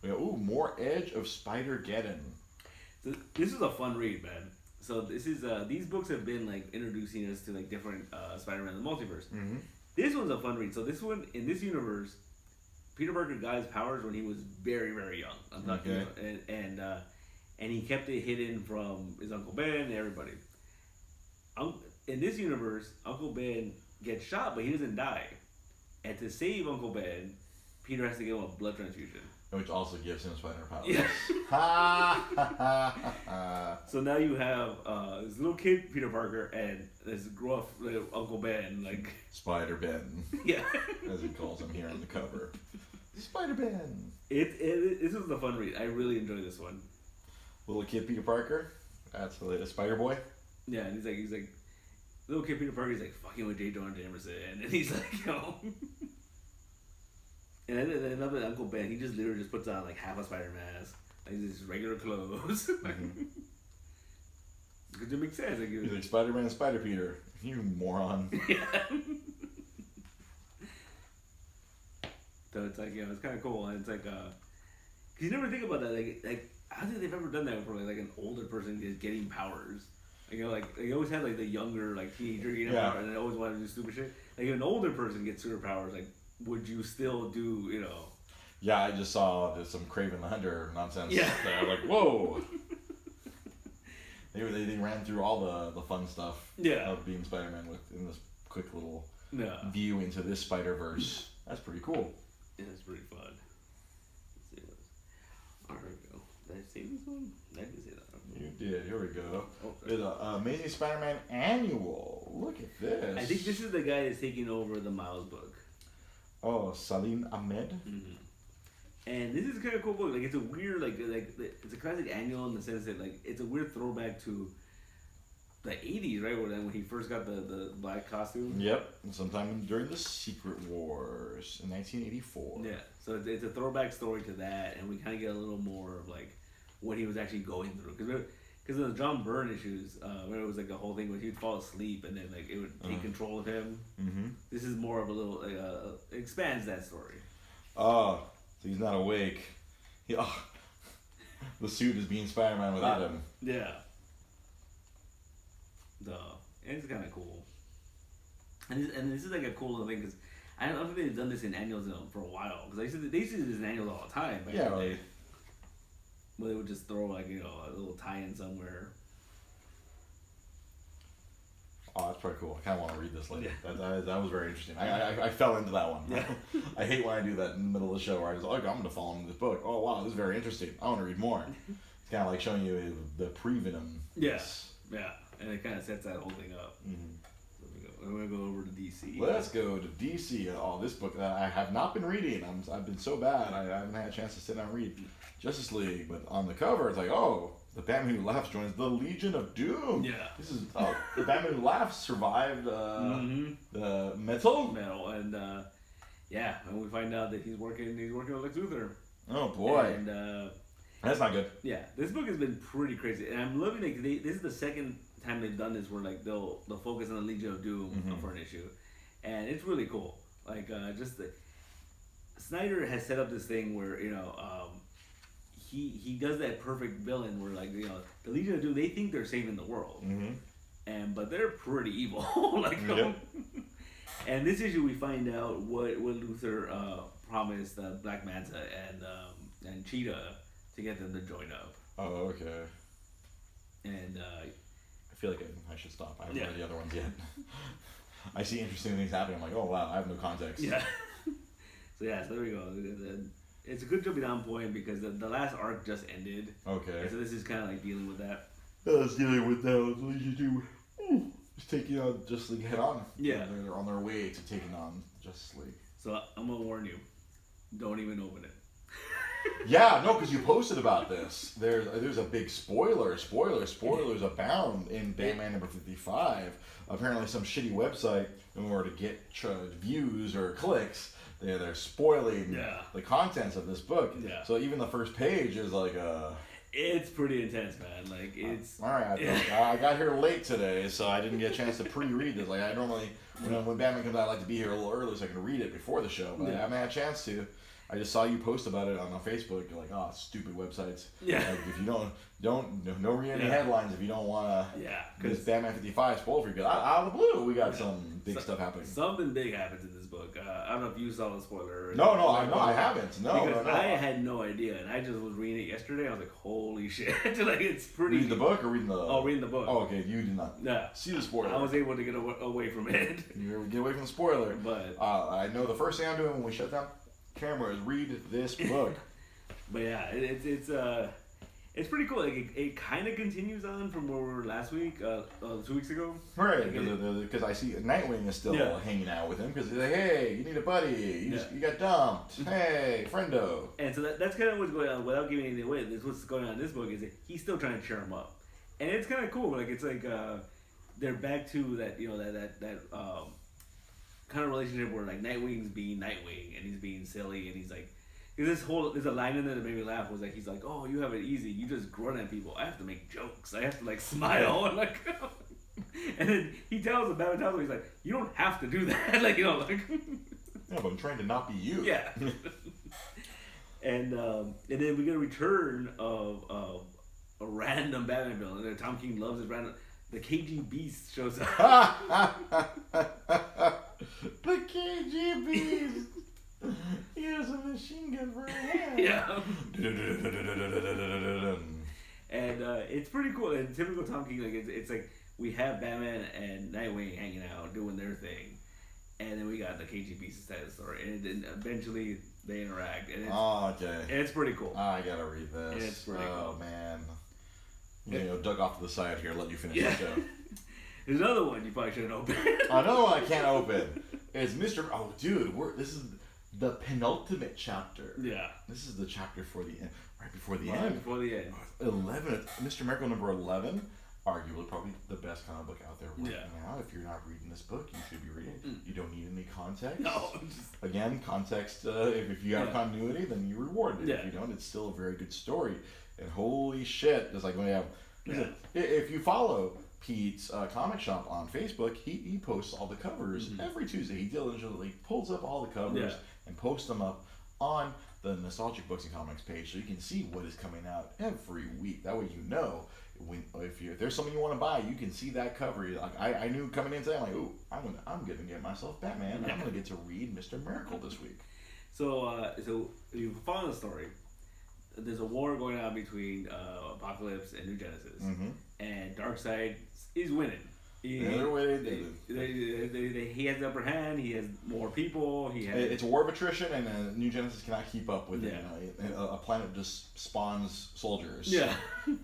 Speaker 1: We got more Edge of Spider-Geddon.
Speaker 2: So this is a fun read, man. So this is these books have been like introducing us to like different Spider-Man in the multiverse.
Speaker 1: Mm-hmm.
Speaker 2: This one's a fun read. So this one in this universe, Peter Parker got his powers when he was very very young. I'm talking about, and he kept it hidden from his Uncle Ben and everybody. In this universe, Uncle Ben gets shot, but he doesn't die. And to save Uncle Ben, Peter has to give him a blood transfusion.
Speaker 1: Which also gives him spider powers.
Speaker 2: Yeah. So now you have this little kid, Peter Parker, and this gruff Uncle Ben, like
Speaker 1: Spider Ben.
Speaker 2: Yeah.
Speaker 1: As he calls him here on the cover. Spider Ben.
Speaker 2: This is a fun read. I really enjoy this one.
Speaker 1: Little kid Peter Parker. That's the Spider Boy.
Speaker 2: Yeah, and he's like little kid Peter Parker's like fucking with J. Jonah Jameson, and he's like, And then another Uncle Ben, he just literally just puts on like half a spider mask, like just regular clothes. Because it makes sense. Like,
Speaker 1: he's like Spider-Man and Spider Peter. You moron.
Speaker 2: Yeah. So it's like it's kind of cool, and it's like cause you never think about that. Like I don't think they've ever done that before. Like an older person is getting powers. Like they always had like the younger like teenager getting power, and they always wanted to do stupid shit. Like if an older person gets superpowers, like. Would you still do,
Speaker 1: Yeah, I just saw some Craven the Hunter nonsense.
Speaker 2: Yeah.
Speaker 1: There. Like, whoa. they ran through all the fun stuff of being Spider-Man in this quick little view into this Spider-Verse. That's pretty cool.
Speaker 2: Yeah, it's pretty fun. Let's see what. There we go. Did I save this one? I didn't say that.
Speaker 1: You did. Here we go.
Speaker 2: Okay.
Speaker 1: There's an Amazing Spider-Man Annual. Look at this.
Speaker 2: I think this is the guy that's taking over the Miles book.
Speaker 1: Oh, Salim Ahmed.
Speaker 2: Mm-hmm. And this is kind of cool book. Like it's a weird, like it's a classic annual in the sense that like it's a weird throwback to the '80s, right? When he first got the black costume.
Speaker 1: Yep, sometime during the Secret Wars in 1984.
Speaker 2: Yeah, so it's a throwback story to that, and we kind of get a little more of like what he was actually going through because in the John Byrne issues, where it was like a whole thing where he'd fall asleep and then like it would take control of him. Mm-hmm. This is more of a little it expands that story.
Speaker 1: Oh, so he's not awake. The suit is being Spider-Man without him.
Speaker 2: Yeah. And it's kind of cool. And this is like a cool little thing because I don't think they've done this in annuals for a while because they used to do this in annuals all the time.
Speaker 1: Yeah, right.
Speaker 2: Where they would just throw like a little tie-in somewhere.
Speaker 1: Oh, that's pretty cool. I kind of want to read this later. Yeah. That was very interesting. I fell into that one.
Speaker 2: Yeah.
Speaker 1: I hate when I do that in the middle of the show where I just I'm going to fall into this book. Oh wow, this is very interesting. I want to read more. It's kind of like showing you the pre-venom.
Speaker 2: Yes. Yeah. And it kind of sets that whole thing up.
Speaker 1: Mm-hmm.
Speaker 2: So we go. I'm gonna go over to DC.
Speaker 1: Let's go to DC. Oh, this book that I have not been reading. I've been so bad. I haven't had a chance to sit down and read Justice League. But on the cover, it's like, oh, the Batman Who Laughs joins the Legion of Doom.
Speaker 2: Yeah.
Speaker 1: This is the Batman Who Laughs survived the metal.
Speaker 2: And and we find out that he's working with Lex Luthor.
Speaker 1: Oh boy.
Speaker 2: And
Speaker 1: that's not good.
Speaker 2: Yeah, this book has been pretty crazy, and I'm loving it. This is the second time they've done this, where like they'll focus on the Legion of Doom for an issue, and it's really cool. Like Snyder has set up this thing where he does that perfect villain where like the Legion of Doom, they think they're saving the world, but they're pretty evil. And this issue we find out what Luthor promised Black Manta and Cheetah to get them to join up.
Speaker 1: Oh, okay.
Speaker 2: And
Speaker 1: I feel like I should stop. I haven't read the other ones yet. I see interesting things happening. I'm like, oh wow, I have no context.
Speaker 2: Yeah. So there we go. It's a good jumping on point because the last arc just ended. Okay. And so this is kind of like dealing with that.
Speaker 1: It's dealing with that. Legion do. Just taking on Justice League head on.
Speaker 2: Yeah.
Speaker 1: They're on their way to taking on Justice League.
Speaker 2: So I'm gonna warn you, don't even open it.
Speaker 1: Yeah, no, because you posted about this. There's a big spoilers abound in Batman number 55. Apparently, some shitty website, in order to get views or clicks, they're spoiling the contents of this book. Yeah. So even the first page is like
Speaker 2: It's pretty intense, man. Like it's.
Speaker 1: All right, I got here late today, so I didn't get a chance to pre-read this. Like I normally, when Batman comes out, I like to be here a little early so I can read it before the show. But I haven't had a chance to. I just saw you post about it on Facebook. You're like, oh, stupid websites. Yeah. Like, if you don't read any headlines if you don't want to. Yeah. Because Batman 55 spoiled for you. Out of the blue, we got some big stuff happening.
Speaker 2: Something big happens in this book. I don't know if you saw the spoiler.
Speaker 1: No, I haven't. No,
Speaker 2: because I had no idea, and I just was reading it yesterday. I was like, holy shit! Like it's pretty.
Speaker 1: Reading the book or reading the?
Speaker 2: Oh, reading the book.
Speaker 1: Oh, okay. You did not. See the spoiler.
Speaker 2: I was able to get away from it.
Speaker 1: You get away from the spoiler. But I know the first thing I'm doing when we shut down camera is read this book.
Speaker 2: But yeah, it's pretty cool. Like it kind of continues on from where we were last week, 2 weeks ago.
Speaker 1: Right, because I see Nightwing is still hanging out with him because he's like, hey, you need a buddy. You got dumped. Hey, friendo.
Speaker 2: And so that's kind of what's going on. Without giving anything away, what's going on in this book is that he's still trying to cheer him up, and it's kind of cool. Like it's like they're back to that that kind of relationship where like Nightwing's being Nightwing and he's being silly and he's like. There's a line in there that made me laugh. Was like he's like, "Oh, you have it easy. You just grunt at people. I have to make jokes. I have to like smile and like." And then he tells him, Batman tells him, he's like, "You don't have to do that." Like like.
Speaker 1: Yeah, but I'm trying to not be you.
Speaker 2: Yeah. And then we get a return of a random Batman villain. And Tom King loves his random. The KG Beast shows up.
Speaker 1: The KG Beast. He has a machine gun for a hand.
Speaker 2: Yeah. And it's pretty cool. And typical Tom King, like it's like we have Batman and Nightwing hanging out doing their thing, and then we got the KG Beast side of the story, and then eventually they interact. And it's, and it's pretty cool.
Speaker 1: I gotta read this.
Speaker 2: And it's pretty cool.
Speaker 1: Oh man. Dug off to the side here. Let you finish the show.
Speaker 2: There's another one you probably shouldn't open.
Speaker 1: Another one I can't open. It's Mr. Oh, dude, this is the penultimate chapter. Yeah. This is the chapter for the end, right before the end.
Speaker 2: Before the end.
Speaker 1: 11. Mr. Miracle number 11. Arguably, probably the best comic book out there right now. If you're not reading this book, you should be reading. You don't need any context. No. Again, context. If you have continuity, then you reward it. If you don't, it's still a very good story. And holy shit, it's like when you have. If you follow Pete's comic shop on Facebook, he posts all the covers every Tuesday. He diligently pulls up all the covers and posts them up on the Nostalgic Books and Comics page, so you can see what is coming out every week. That way, if there's something you want to buy, you can see that cover. Like I knew coming in today, I'm like, ooh, I'm gonna get myself Batman. I'm gonna get to read Mr. Miracle this week.
Speaker 2: So if you follow the story, there's a war going on between Apocalypse and New Genesis, and Darkseid is winning. He has the upper hand. He has more people.
Speaker 1: It's a war of attrition, and New Genesis cannot keep up with it. A planet just spawns soldiers. Yeah.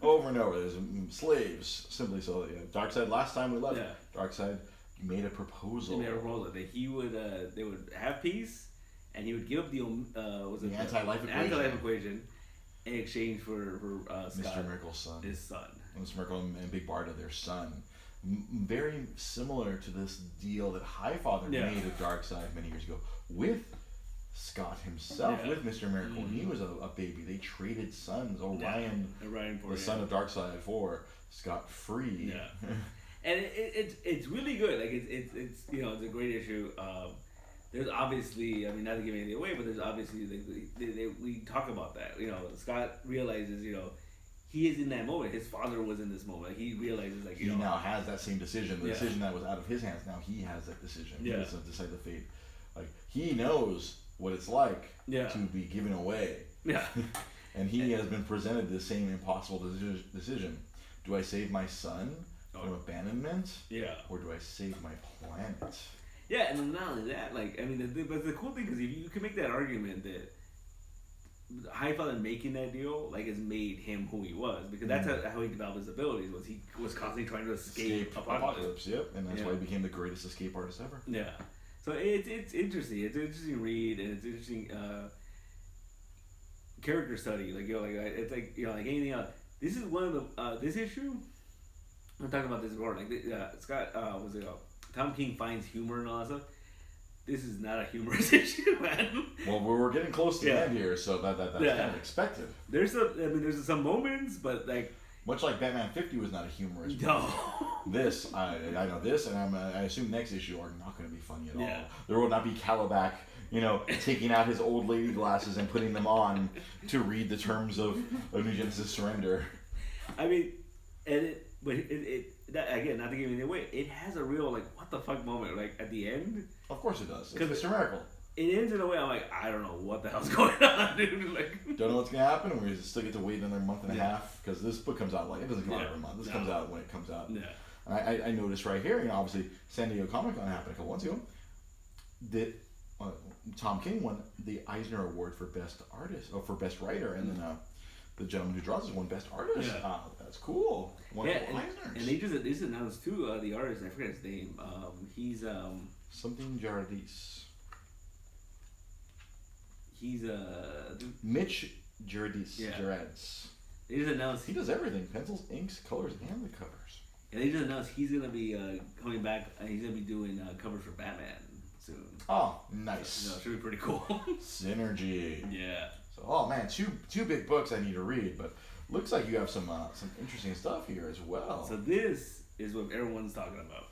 Speaker 1: Over and over. There's slaves. Simply so. Darkseid. Last time we left, Darkseid made a proposal.
Speaker 2: He made a proposal that he would, they would have peace, and he would give up the
Speaker 1: anti-life equation.
Speaker 2: Anti-life equation in exchange for Scott,
Speaker 1: Mr. Miracle's son.
Speaker 2: His son.
Speaker 1: Mr. Miracle and Big Barda, their son. Very similar to this deal that Highfather made with Darkseid many years ago with Scott himself, with Mr. Miracle. When he was a baby, they traded sons. Orion
Speaker 2: for
Speaker 1: the son of Darkseid, for Scott free.
Speaker 2: Yeah. And it's really good. Like it's you know, it's a great issue. There's obviously, I mean, not to give anything away, but there's obviously we talk about that. You know, Scott realizes, you know, he is in that moment. His father was in this moment. He realizes, like, you know,
Speaker 1: now has that same decision. The decision that was out of his hands. Now he has that decision. He has to decide the fate. Like, he knows what it's like to be given away. Yeah. And he has been presented the same impossible decision. Do I save my son from abandonment? Yeah. Or do I save my planet?
Speaker 2: Yeah, and not only that, like, I mean, but the cool thing is, if you can make that argument that Highfather making that deal, like, has made him who he was, because that's how he developed his abilities. Was he was constantly trying to escape apocalypse.
Speaker 1: Yep, and that's why he became the greatest escape artist ever.
Speaker 2: Yeah, so it's interesting. It's an interesting read, and it's interesting character study. Like, you know, like it's like, you know, like anything else. This is one of the this issue. I'm talking about this before. Like Scott was it? Tom King finds humor and all that stuff. This is not a humorous issue, man.
Speaker 1: Well, we're getting close to the end here, so that's kind of expected.
Speaker 2: There's some moments, but like
Speaker 1: much like Batman 50 was not a humorous movie.
Speaker 2: No.
Speaker 1: This I know this, and I assume next issue are not going to be funny at all. There will not be Calabac, you know, taking out his old lady glasses and putting them on to read the terms of New Genesis surrender.
Speaker 2: I mean, and that, again, not to give anything away, it has a real, like, what the fuck moment, like, at the end.
Speaker 1: Of course it does. It's Mr. Miracle.
Speaker 2: It ends in a way I'm like, I don't know what the hell's going on, dude. Like,
Speaker 1: don't know what's going to happen, and we still get to wait another month and a half, because this book comes out, like, it doesn't come out every month. This comes out when it comes out. Yeah. And I noticed right here, you know, obviously, San Diego Comic-Con happened a couple months ago, that Tom King won the Eisner Award for Best Artist, or for Best Writer, and then the gentleman who draws this won Best Artist. Yeah. That's cool.
Speaker 2: And they just announced too the artist. I forget his name. He's
Speaker 1: something Jardis.
Speaker 2: He's
Speaker 1: Mitch Jardis.
Speaker 2: Yeah.
Speaker 1: Jareds.
Speaker 2: They just announced
Speaker 1: he does everything: pencils, inks, colors, and the covers.
Speaker 2: And they just announced he's gonna be coming back. He's gonna be doing covers for Batman soon.
Speaker 1: Oh, nice.
Speaker 2: So it should be pretty cool.
Speaker 1: Synergy.
Speaker 2: Yeah.
Speaker 1: So, oh man, two big books I need to read, but looks like you have some interesting stuff here as well.
Speaker 2: So this is what everyone's talking about.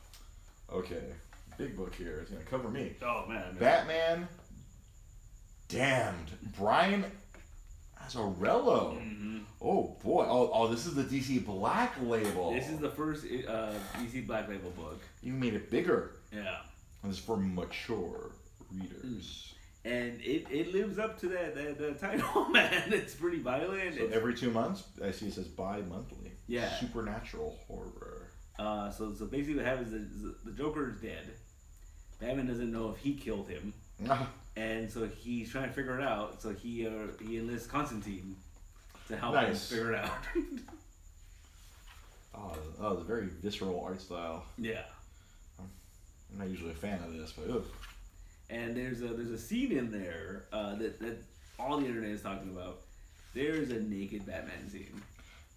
Speaker 1: Okay, big book here. It's gonna cover me.
Speaker 2: Oh man.
Speaker 1: Batman Damned. Brian Azzarello. Mm-hmm. Oh boy. Oh, this is the DC Black Label.
Speaker 2: This is the first DC Black Label book.
Speaker 1: You made it bigger.
Speaker 2: Yeah.
Speaker 1: And this is for mature readers.
Speaker 2: And it lives up to that title, man. It's pretty violent.
Speaker 1: So every 2 months, I see it says bi-monthly.
Speaker 2: Yeah.
Speaker 1: Supernatural horror.
Speaker 2: So basically what happens is the Joker is dead. Batman doesn't know if he killed him. And so he's trying to figure it out. So he enlists Constantine to help him figure it out.
Speaker 1: Oh, it's a very visceral art style.
Speaker 2: Yeah.
Speaker 1: I'm not usually a fan of this, but ugh.
Speaker 2: And there's a scene in there that all the internet is talking about. There's a naked Batman scene.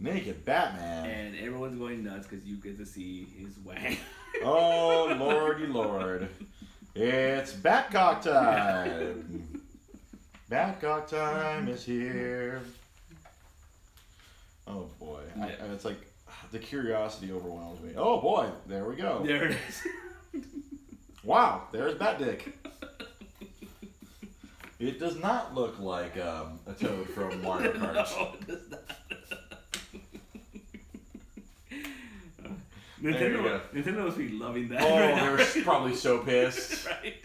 Speaker 1: Naked Batman.
Speaker 2: And everyone's going nuts because you get to see his wang.
Speaker 1: Oh, lordy lord. It's Batcock time. Batcock time is here. Oh boy. Yeah. It's like the curiosity overwhelms me. Oh boy, there we go.
Speaker 2: There it is.
Speaker 1: Wow, there's Bat Dick. It does not look like a toad from Mario Kart.
Speaker 2: No, it does not. Nintendo must be loving that.
Speaker 1: Oh, they're probably so pissed.
Speaker 2: Right.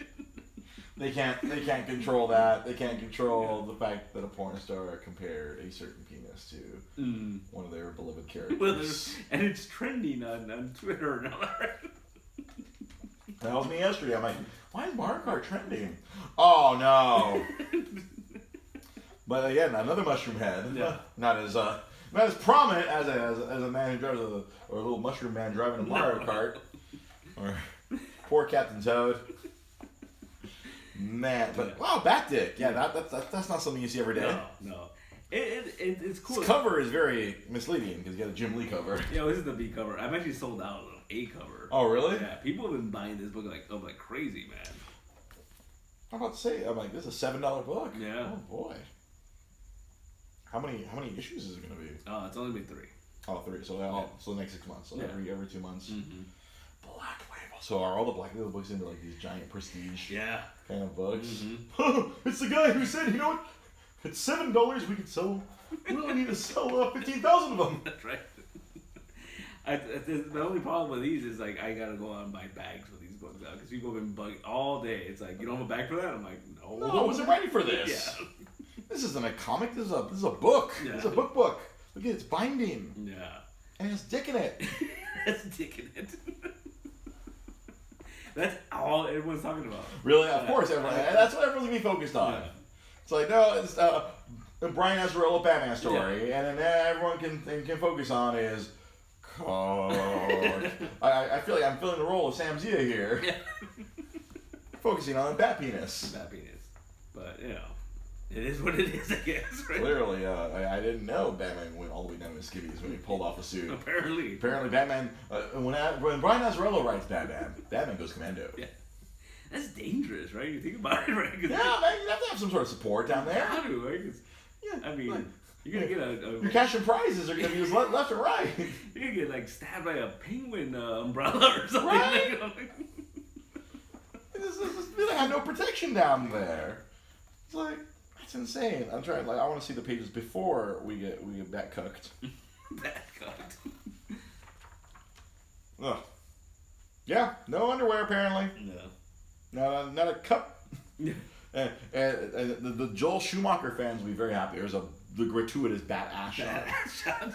Speaker 1: They can't control that. They can't control the fact that a porn star compared a certain penis to one of their beloved characters.
Speaker 2: Well, and it's trending on Twitter and all that.
Speaker 1: That was me yesterday. I'm like, why is Mario Kart trending? Oh no! But again, another mushroom head. Yeah. Not as prominent as a man who drives or a little mushroom man driving a Mario Kart. Or Poor Captain Toad. Man, but wow, Bat Dick. Yeah, that's not something you see every day.
Speaker 2: No. It's cool.
Speaker 1: Its cover is very misleading because you got a Jim Lee cover.
Speaker 2: Yeah, this is the B cover. I'm actually sold out of A cover.
Speaker 1: Oh, really?
Speaker 2: Yeah, people have been buying this book like crazy, man.
Speaker 1: I'm about to say, I'm like, this is a $7 book.
Speaker 2: Yeah.
Speaker 1: Oh boy. How many issues is it gonna be?
Speaker 2: It's only been 3.
Speaker 1: Oh, 3. So so the next 6 months. So every 2 months.
Speaker 2: Mm-hmm.
Speaker 1: Black Label. So are all the Black Label books into like these giant prestige kind of books?
Speaker 2: Mm-hmm.
Speaker 1: It's the guy who said, you know what? At $7 we could sell. We only need to sell 15,000 of them.
Speaker 2: That's right. The only problem with these is like I gotta go out and buy bags for these books out because people have been bugging all day. It's like, you don't have a bag for that? I'm like, no.
Speaker 1: No, I wasn't ready for this.
Speaker 2: Yeah.
Speaker 1: This isn't a comic. This is a book.
Speaker 2: Yeah.
Speaker 1: This is a book. Look at its binding.
Speaker 2: Yeah.
Speaker 1: And it's dick in it.
Speaker 2: That's dick in it. That's all everyone's talking about.
Speaker 1: Really? Of course, everyone. That's what everyone's gonna be focused on.
Speaker 2: Yeah.
Speaker 1: It's like, no, it's a Brian Azzarello Batman story, and then everyone can focus on is cock. I feel like I'm filling the role of Sam Zia here.
Speaker 2: Yeah.
Speaker 1: Focusing on bat penis.
Speaker 2: Bat penis. But, you know, it is what it is, I guess, right?
Speaker 1: Clearly, I didn't know Batman went all the way down to his skivvies when he pulled off the suit.
Speaker 2: Apparently,
Speaker 1: Batman, when Brian Azzarello writes Batman goes commando.
Speaker 2: Yeah. That's dangerous, right? You think about it, right?
Speaker 1: Yeah, man, you have to have some sort of support down there.
Speaker 2: How do, right?
Speaker 1: Yeah,
Speaker 2: I mean,
Speaker 1: like,
Speaker 2: you're gonna get
Speaker 1: your cash and prizes are gonna be left and right.
Speaker 2: You're gonna get like stabbed by a penguin umbrella or something.
Speaker 1: Right? They have no protection down there. It's like, that's insane. I'm trying, like, I want to see the pages before we get bat cooked.
Speaker 2: Bat cooked.
Speaker 1: Ugh. Yeah, no underwear apparently.
Speaker 2: No.
Speaker 1: Not a cup. And the Joel Schumacher fans will be very happy. There's the gratuitous bat ass shot.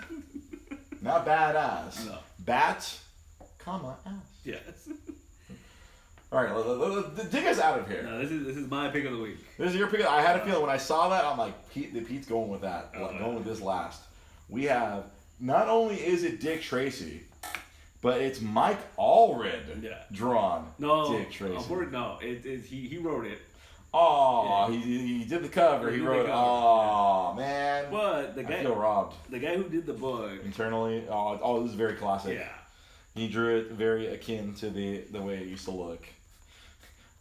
Speaker 1: Not badass.
Speaker 2: No.
Speaker 1: Bat, comma, ass.
Speaker 2: Yes.
Speaker 1: All right, dig us out of here.
Speaker 2: No, this is my pick of the week.
Speaker 1: This is your pick. I had a feeling when I saw that, I'm like, Pete's going with that. Going with this last. We have, not only is it Dick Tracy, but it's Mike Allred drawn Dick Tracy.
Speaker 2: No, he wrote it.
Speaker 1: Oh, yeah. he did the cover. He wrote it. Oh, man.
Speaker 2: But the guy,
Speaker 1: I feel robbed.
Speaker 2: The guy who did the book.
Speaker 1: Internally, this is very classic.
Speaker 2: Yeah.
Speaker 1: He drew it very akin to the way it used to look.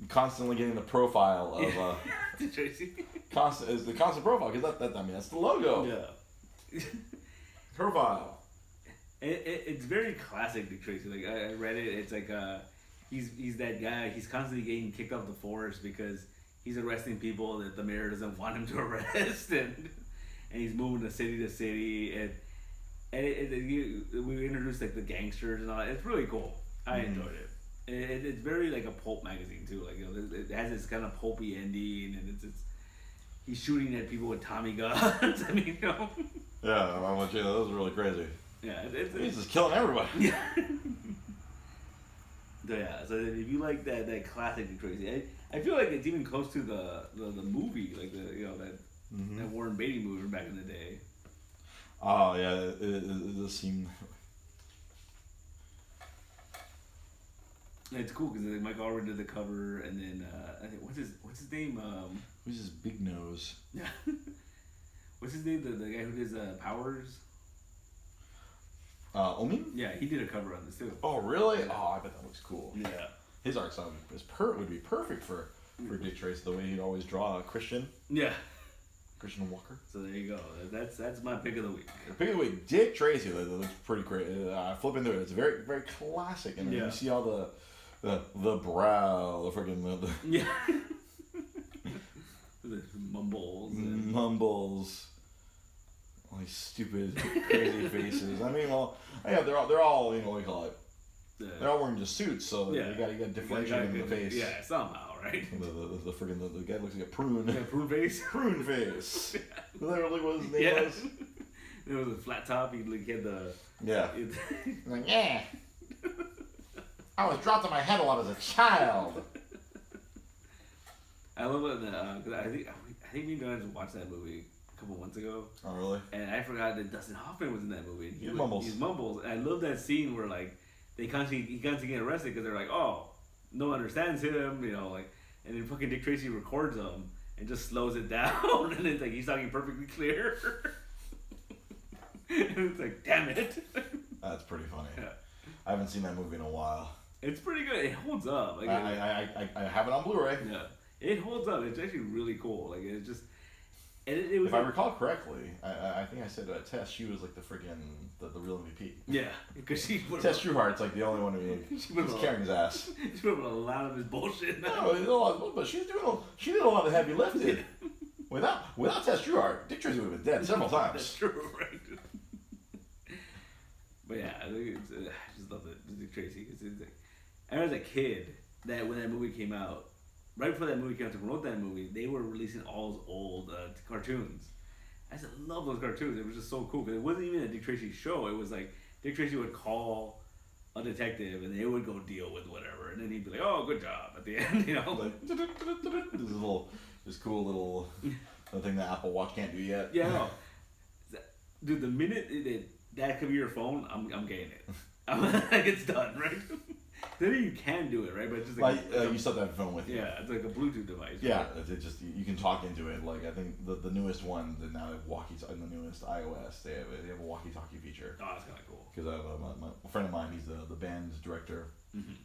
Speaker 1: Constantly getting the profile of
Speaker 2: Dick Tracy.
Speaker 1: the constant profile, because that's the logo.
Speaker 2: Yeah.
Speaker 1: Profile.
Speaker 2: It's very classic Dick Tracy. Like I read it. It's like he's that guy. He's constantly getting kicked off the force because he's arresting people that the mayor doesn't want him to arrest, and he's moving to city, and we introduced like the gangsters and all that. It's really cool. I enjoyed it. It's very like a pulp magazine too. Like, you know, it has this kind of pulpy ending, and it's he's shooting at people with Tommy guns. I mean, you know.
Speaker 1: Yeah, I'm with you. That was really crazy.
Speaker 2: Yeah,
Speaker 1: he's just killing everybody.
Speaker 2: Yeah. So if you like that classic Dick Tracy, I feel like it's even close to the movie, like that Warren Beatty movie from back in the day.
Speaker 1: Oh yeah, it does seem.
Speaker 2: It's cool because Mike Allred did the cover, and then I think what's his name?
Speaker 1: Who's his big nose?
Speaker 2: Yeah. What's his name? The guy who does Powers.
Speaker 1: Omi?
Speaker 2: Yeah, he did a cover on this too.
Speaker 1: Oh really? Oh, I bet that looks cool.
Speaker 2: Yeah.
Speaker 1: His art style would be perfect for Dick Tracy, the way he'd always draw Christian.
Speaker 2: Yeah.
Speaker 1: Christian Walker.
Speaker 2: So there you go. That's my pick of the week.
Speaker 1: Your pick of the week, Dick Tracy. That looks pretty great. Flip into it. It's very very classic, and you see all the brow, the freaking
Speaker 2: yeah. The mumbles.
Speaker 1: All these stupid, crazy faces. I mean, well, yeah, they're all what do you call it? They're all wearing just suits, so you got to differentiate in the face.
Speaker 2: Yeah, somehow, right?
Speaker 1: The freaking the guy looks like a prune.
Speaker 2: Yeah, prune face.
Speaker 1: Prune face. Is that really what his name was?
Speaker 2: It was a flat top. He had the
Speaker 1: like I was dropped on my head a lot as a child.
Speaker 2: I love it. Cause I think me and guys watched that movie a couple months ago.
Speaker 1: Oh really?
Speaker 2: And I forgot that Dustin Hoffman was in that movie.
Speaker 1: He mumbles.
Speaker 2: And I love that scene where like he constantly get arrested because they're like, oh, no one understands him, you know, like, and then fucking Dick Tracy records him and just slows it down, and it's like he's talking perfectly clear. And it's like, damn it.
Speaker 1: That's pretty funny.
Speaker 2: Yeah.
Speaker 1: I haven't seen that movie in a while.
Speaker 2: It's pretty good. It holds up. Like,
Speaker 1: I have it on Blu-ray.
Speaker 2: Yeah, it holds up. It's actually really cool. Like, it's just, and it was.
Speaker 1: If I recall correctly, I think I said Tess, she was like the freaking the real MVP.
Speaker 2: Yeah, because she.
Speaker 1: Tess Trueheart's like the only one who's carrying his ass.
Speaker 2: She put up a lot of his bullshit.
Speaker 1: No, but she did a lot of heavy lifting. Without Tess Trueheart, Dick Tracy would have been dead several times.
Speaker 2: That's true, right? But yeah, I just love it, Dick Tracy. Cause it's like, I remember as a kid that when that movie came out, right before that movie came out to promote that movie, they were releasing all those old cartoons. I just love those cartoons. It was just so cool because it wasn't even a Dick Tracy show. It was like Dick Tracy would call a detective and they would go deal with whatever, and then he'd be like, "Oh, good job" at the end, you know.
Speaker 1: Like, this cool little thing that Apple Watch can't do yet.
Speaker 2: Yeah, no. Dude, the minute that could be your phone, I'm getting it. Like, it's done, right? Then you can do it, right? But it's just like
Speaker 1: you still have that phone with you.
Speaker 2: Yeah, it's like a Bluetooth device.
Speaker 1: Yeah, right? It just you can talk into it. Like I think the newest one, the now walkies in the newest iOS, they have a walkie-talkie feature.
Speaker 2: Oh, that's kind of cool.
Speaker 1: Because a friend of mine, he's the band director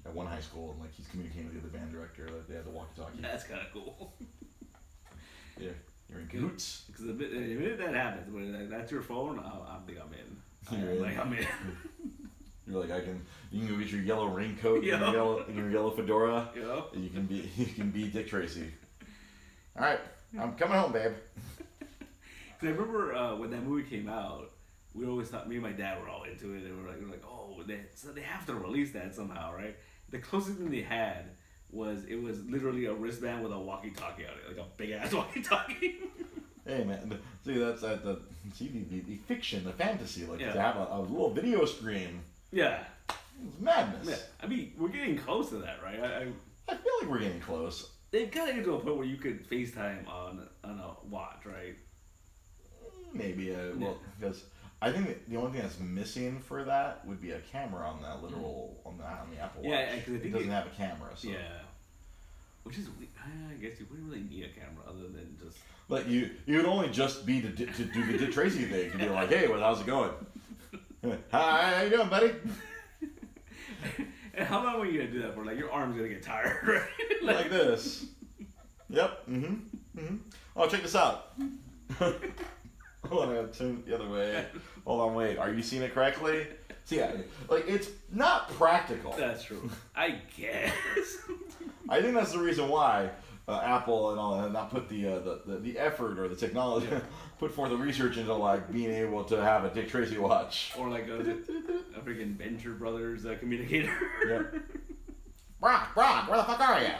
Speaker 1: at one high school, and like he's communicating with the other band director. Like they have the walkie-talkie.
Speaker 2: That's kind of cool.
Speaker 1: Yeah, you're in cahoots.
Speaker 2: Because the minute that happens, when that's your phone, I think I'm in. I'm in.
Speaker 1: You're like, you can go get your yellow raincoat, and your yellow fedora.
Speaker 2: Yeah.
Speaker 1: You can be Dick Tracy. All right, I'm coming home, babe.
Speaker 2: Cause I remember when that movie came out, we always thought, me and my dad were all into it, and we're like, oh, they have to release that somehow, right? The closest thing they had was literally a wristband with a walkie-talkie on it, like a big ass walkie-talkie.
Speaker 1: Hey man, see that's the fiction, the fantasy, like
Speaker 2: yeah.
Speaker 1: to have a little video screen.
Speaker 2: Yeah.
Speaker 1: It's madness.
Speaker 2: Yeah. I mean, we're getting close to that, right?
Speaker 1: I feel like we're getting close.
Speaker 2: They've got to get to a point where you could FaceTime on a watch, right?
Speaker 1: Maybe, well, because I think the only thing that's missing for that would be a camera on that literal on the Apple Watch.
Speaker 2: Yeah, because
Speaker 1: it doesn't have a camera. So.
Speaker 2: Yeah. Which is, I guess you wouldn't really need a camera other than just.
Speaker 1: Like you would only just be to do the Dick Tracy thing to be like, hey, how's it going? Hi, how you doing, buddy?
Speaker 2: And how long are you gonna do that for? Like your arm's gonna get tired, right?
Speaker 1: like this. Yep. Oh, check this out. Hold on, I gotta turn it the other way. Hold on, wait. Are you seeing it correctly? See, yeah, like it's not practical.
Speaker 2: That's true. I guess.
Speaker 1: I think that's the reason why Apple and all have not put the effort or the technology, put forth the research into like being able to have a Dick Tracy watch.
Speaker 2: Or like a freaking Venture Brothers communicator.
Speaker 1: Yep. Brock, where the fuck are you?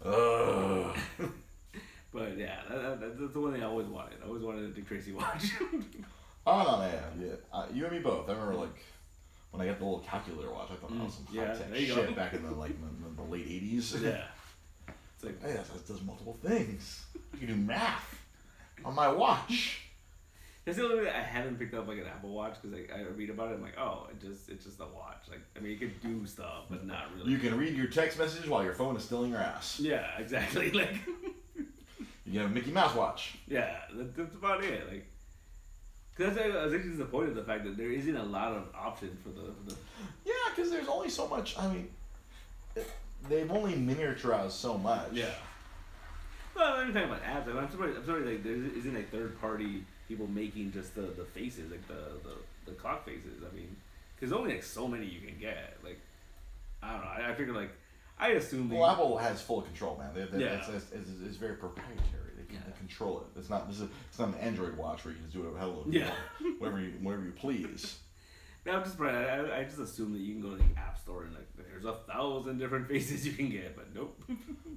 Speaker 1: Ugh.
Speaker 2: But yeah, that's the one thing I always wanted. I always wanted a Dick Tracy watch.
Speaker 1: Oh no, man, yeah. You and me both. I remember like when I got the little calculator watch. I thought that was some high-tech shit back in the late '80s.
Speaker 2: Yeah. It's like,
Speaker 1: hey, that does multiple things. You can do math on my watch.
Speaker 2: That's the only way I haven't picked up like an Apple Watch because I read about it. I'm like, oh, it's just a watch. Like, I mean, it could do stuff, but not really.
Speaker 1: You can read your text messages while your phone is still in your ass.
Speaker 2: Yeah, exactly. Like,
Speaker 1: you can have a Mickey Mouse watch.
Speaker 2: Yeah, that's about it. Like, because I was actually disappointed in the fact that there isn't a lot of options for the.
Speaker 1: Yeah, because there's only so much. I mean, they've only miniaturized so much.
Speaker 2: Yeah. Well, let me talk about apps. I'm sorry, like there isn't like third party people making just the faces, like the clock faces. I mean, because only like so many you can get. Like, I don't know. I figure like I assume.
Speaker 1: Well, Apple has full control, man.
Speaker 2: Yeah.
Speaker 1: It's very proprietary. They control it. It's not an Android watch where you can just do whatever whatever you please.
Speaker 2: I'm just I just assume that you can go to the App Store and like there's 1,000 different faces you can get, but nope.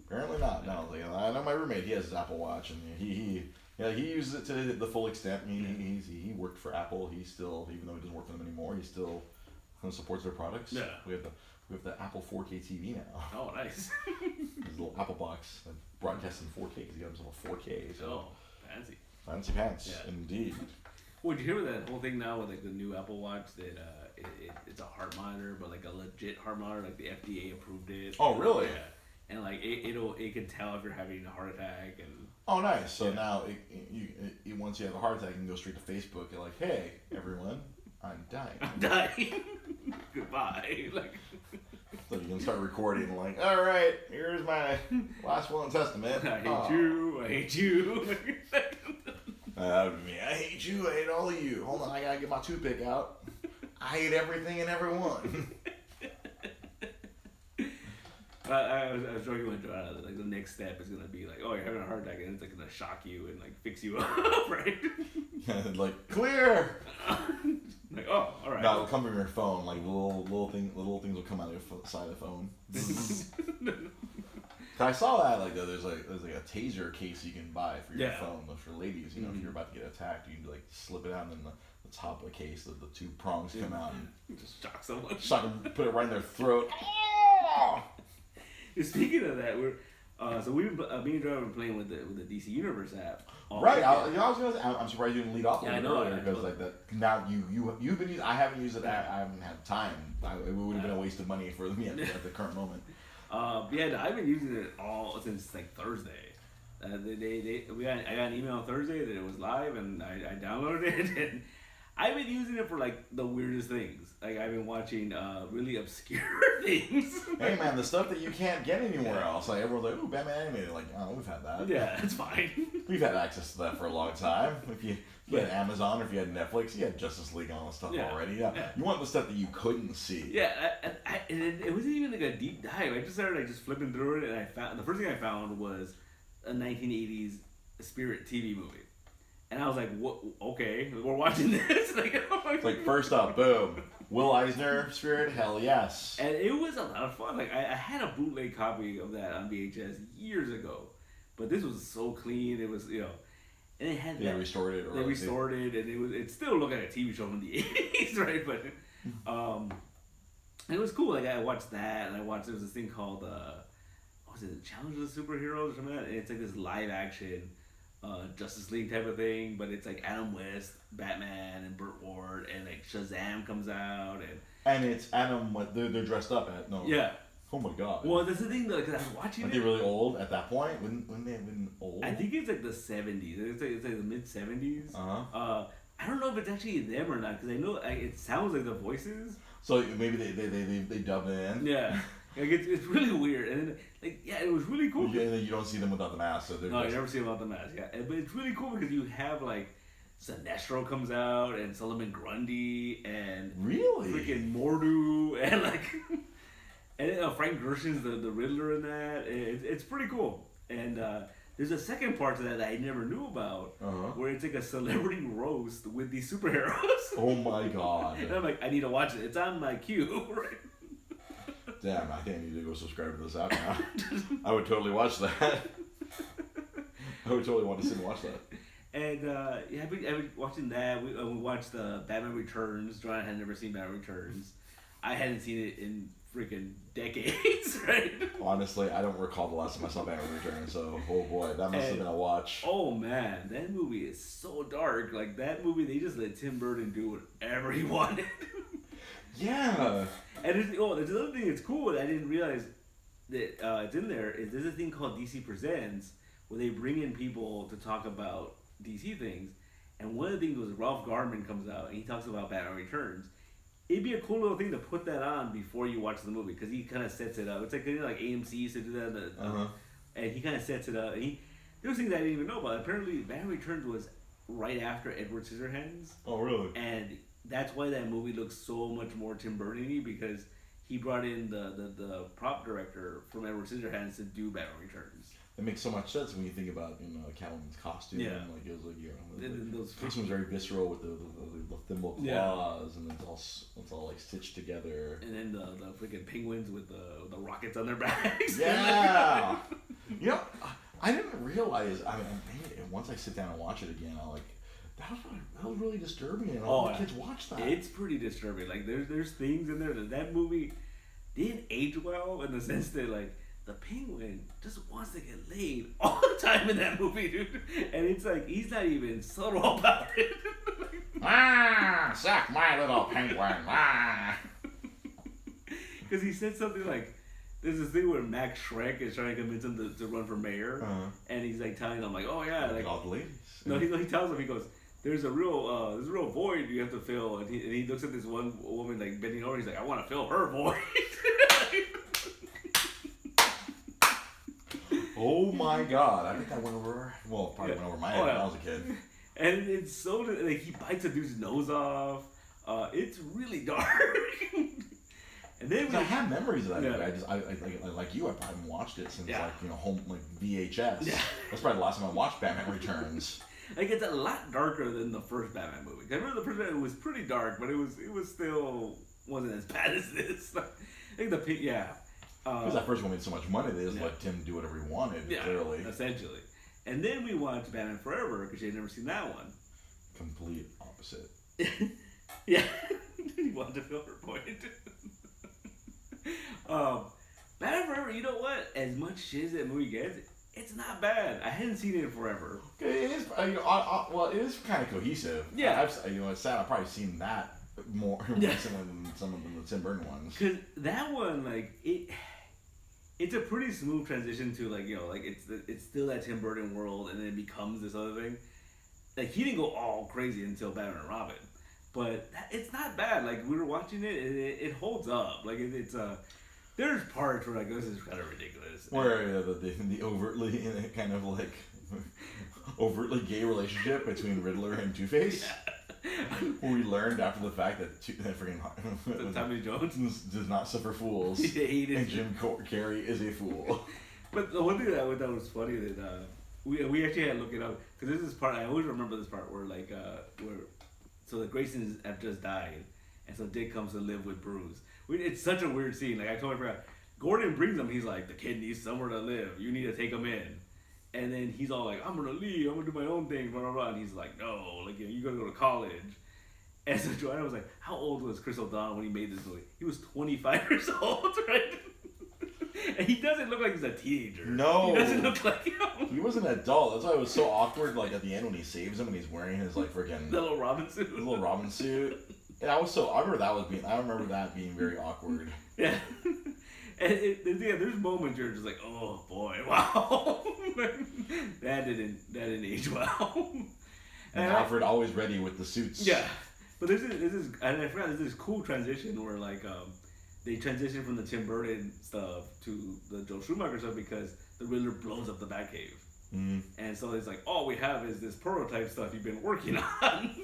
Speaker 1: Apparently not. No, like, I know my roommate. He has his Apple Watch, and he uses it to the full extent. He worked for Apple. He still, even though he doesn't work for them anymore, he still supports their products.
Speaker 2: Yeah.
Speaker 1: We have the Apple 4K TV now.
Speaker 2: Oh, nice.
Speaker 1: His little Apple box that broadcasts in 4K because he got himself a 4K. So
Speaker 2: oh, fancy
Speaker 1: pants, yeah. Indeed.
Speaker 2: Well, did you hear that whole thing now with like the new Apple Watch that it's a heart monitor, but like a legit heart monitor, like the FDA approved it.
Speaker 1: Oh, really?
Speaker 2: Yeah. And like it can tell if you're having a heart attack and.
Speaker 1: Oh, nice. So now once you have a heart attack, you can go straight to Facebook. You're like, hey, everyone, I'm dying.
Speaker 2: I'm dying. Goodbye. Like.
Speaker 1: So you can start recording like, all right, here's my last will and testament.
Speaker 2: I hate you. I hate you.
Speaker 1: That would be me. I hate you. I hate all of you. Hold on, I gotta get my toothpick out. I hate everything and everyone.
Speaker 2: I was joking with Joanna that like the next step is gonna be like, oh, you're having a heart attack, and it's like gonna shock you and like fix you up, right?
Speaker 1: Like clear.
Speaker 2: Like, oh, all right.
Speaker 1: No, it'll come from your phone. Like little things will come out of your side of the phone. I saw that like there's like a taser case you can buy for your phone for ladies. You know, if you're about to get attacked, you can like slip it out and then the top of the case, the two prongs come out and
Speaker 2: just shock someone.
Speaker 1: Shock them, put it right in their throat.
Speaker 2: Speaking of that, we're so we've me and Joe have been playing with the DC Universe app.
Speaker 1: Right, I was gonna say, I'm surprised you didn't lead off a little
Speaker 2: earlier
Speaker 1: because like that. Now you've been using. I haven't used it. I haven't had time. It would have been a waste of money for me at the current moment.
Speaker 2: I've been using it all since like Thursday. I got an email on Thursday that it was live, and I downloaded it, and I've been using it for like the weirdest things. Like I've been watching really obscure things.
Speaker 1: Hey man, the stuff that you can't get anywhere else. Like everyone's like, ooh, Batman animated. Like, oh, we've had that.
Speaker 2: Yeah, it's fine.
Speaker 1: We've had access to that for a long time. If you had Amazon, or if you had Netflix, you had Justice League and all that stuff already. Yeah. You want the stuff that you couldn't see.
Speaker 2: Yeah, and it wasn't even like a deep dive. I just started like just flipping through it, and I found the first thing I found was a 1980s Spirit TV movie. And I was like, "What? Okay, we're watching this."
Speaker 1: Like first up, boom, Will Eisner Spirit, hell yes.
Speaker 2: And it was a lot of fun. Like I had a bootleg copy of that on VHS years ago, but this was so clean. It was and it had
Speaker 1: they restored it.
Speaker 2: They restored it, and it still looked like a TV show from the 80s, right? But it was cool. Like I watched that, and there was this thing called what was it, Challenge of the Superheroes or something like that? And it's like this live action. Justice League type of thing, but it's like Adam West, Batman, and Burt Ward, and like Shazam comes out,
Speaker 1: and it's Adam. They're dressed up at
Speaker 2: Yeah.
Speaker 1: Oh my god.
Speaker 2: Well, that's the thing though, because I was watching.
Speaker 1: Are they really old at that point? When they've been old?
Speaker 2: I think it's like the 70s. It's like the mid 70s.
Speaker 1: Uh-huh.
Speaker 2: I don't know if it's actually them or not, because I know it sounds like the voices.
Speaker 1: So maybe they dubbed it in.
Speaker 2: Yeah. Like it's really weird, and it was really cool.
Speaker 1: Yeah, and then you don't see them without the mask, so
Speaker 2: you never see them without the mask. Yeah, but it's really cool because you have like Sinestro comes out and Solomon Grundy and freaking Mordo and and Frank Gerson's the Riddler in that. It's pretty cool, and there's a second part to that I never knew about, where it's like a celebrity roast with these superheroes.
Speaker 1: Oh my god!
Speaker 2: And I'm like, I need to watch it. It's on my queue, right?
Speaker 1: Damn, I think I need to go subscribe to this app now. I would totally watch that. I would totally want to sit and watch that.
Speaker 2: And I've been watching that. We watched Batman Returns. Joanna had never seen Batman Returns. I hadn't seen it in freaking decades, right?
Speaker 1: Honestly, I don't recall the last time I saw Batman Returns, so oh boy, that must have been a watch.
Speaker 2: Oh man, that movie is so dark. Like that movie, they just let Tim Burton do whatever he wanted.
Speaker 1: Yeah.
Speaker 2: And there's another thing that's cool that I didn't realize that it's in there. Is there's a thing called DC Presents where they bring in people to talk about DC things. And one of the things was Ralph Garman comes out and he talks about Batman Returns. It'd be a cool little thing to put that on before you watch the movie because he kind of sets it up. It's like AMC used to do that. And he kind of sets it up. And there was things I didn't even know about. Apparently, Batman Returns was right after Edward Scissorhands.
Speaker 1: Oh, really?
Speaker 2: And that's why that movie looks so much more Tim Burton-y because he brought in the prop director from Edward Scissorhands to do Batman Returns.
Speaker 1: It makes so much sense when you think about Catwoman's costume.
Speaker 2: Yeah.
Speaker 1: Like it was like the costume was very visceral with the thimble claws and it's all like stitched together.
Speaker 2: And then the freaking penguins with the rockets on their backs.
Speaker 1: Yeah. I didn't realize. I mean, maybe once I sit down and watch it again, I'll that was really disturbing, and all the kids watch that.
Speaker 2: It's pretty disturbing. Like there's things in there that movie didn't age well in the sense that like the penguin just wants to get laid all the time in that movie, dude. And it's like he's not even subtle about it.
Speaker 1: Suck my little penguin.
Speaker 2: Because he said something like, there's this thing where Max Shrek is trying to convince him to run for mayor, and he's like telling him like, oh yeah, like
Speaker 1: all the ladies.
Speaker 2: No, he tells him, he goes, there's a real void you have to fill, and he looks at this one woman like bending over, he's like, I want to fill her void.
Speaker 1: Oh my god, I think I went over. Well, probably went over my head when I was a kid.
Speaker 2: And it's so like he bites a dude's nose off. It's really dark. And then
Speaker 1: I have memories of that movie. I like you. I probably haven't watched it since home VHS. Yeah. That's probably the last time I watched Batman Returns.
Speaker 2: Like it's a lot darker than the first Batman movie. I remember the first Batman was pretty dark, but it was still wasn't as bad as this. I think
Speaker 1: because that first one made so much money, they just let Tim do whatever he wanted.
Speaker 2: Yeah,
Speaker 1: clearly,
Speaker 2: essentially. And then we watched Batman Forever because you had never seen that one.
Speaker 1: Complete opposite.
Speaker 2: Yeah, he wanted to fill her point. Batman Forever, you know what? As much shit as that movie gets, it's not bad. I hadn't seen it in forever.
Speaker 1: It is. Well, it is kind of cohesive.
Speaker 2: Yeah.
Speaker 1: It's sad. I've probably seen that more recently than some of the Tim Burton ones.
Speaker 2: Because that one, like it's a pretty smooth transition to like it's still that Tim Burton world, and then it becomes this other thing. Like he didn't go all crazy until Batman and Robin, but it's not bad. Like we were watching it, and it holds up. Like it's there's parts where like this is kind of ridiculous.
Speaker 1: Where the overtly kind of like overtly gay relationship between Riddler and Two-Face. Yeah. Where we learned after the fact that freaking
Speaker 2: Tommy Jones
Speaker 1: does not suffer fools, and Jim Carrey is a fool.
Speaker 2: But the one thing that I thought was funny that we actually had to look it up because this is part I always remember this part where so the Graysons have just died, and so Dick comes to live with Bruce. It's such a weird scene. Like I totally forgot. Gordon brings him. He's like, the kid needs somewhere to live. You need to take him in. And then he's all like, I'm gonna leave. I'm gonna do my own thing. Blah blah blah. And he's like, no, like you gotta go to college. And so Joanna was like, how old was Chris O'Donnell when he made this movie? He was 25 years old, right? And he doesn't look like he's a teenager.
Speaker 1: No,
Speaker 2: he doesn't look like him.
Speaker 1: He was an adult. That's why it was so awkward. Like at the end when he saves him and he's wearing his like freaking
Speaker 2: little Robin suit.
Speaker 1: The little Robin suit. And I remember that being very awkward.
Speaker 2: Yeah. And there's moments you're just like, oh boy, wow, that didn't age well.
Speaker 1: And Alfred always ready with the suits.
Speaker 2: Yeah, but this is and I forgot there's this cool transition where like they transition from the Tim Burton stuff to the Joel Schumacher stuff because the Riddler blows up the Batcave, and so it's like all we have is this prototype stuff you've been working on.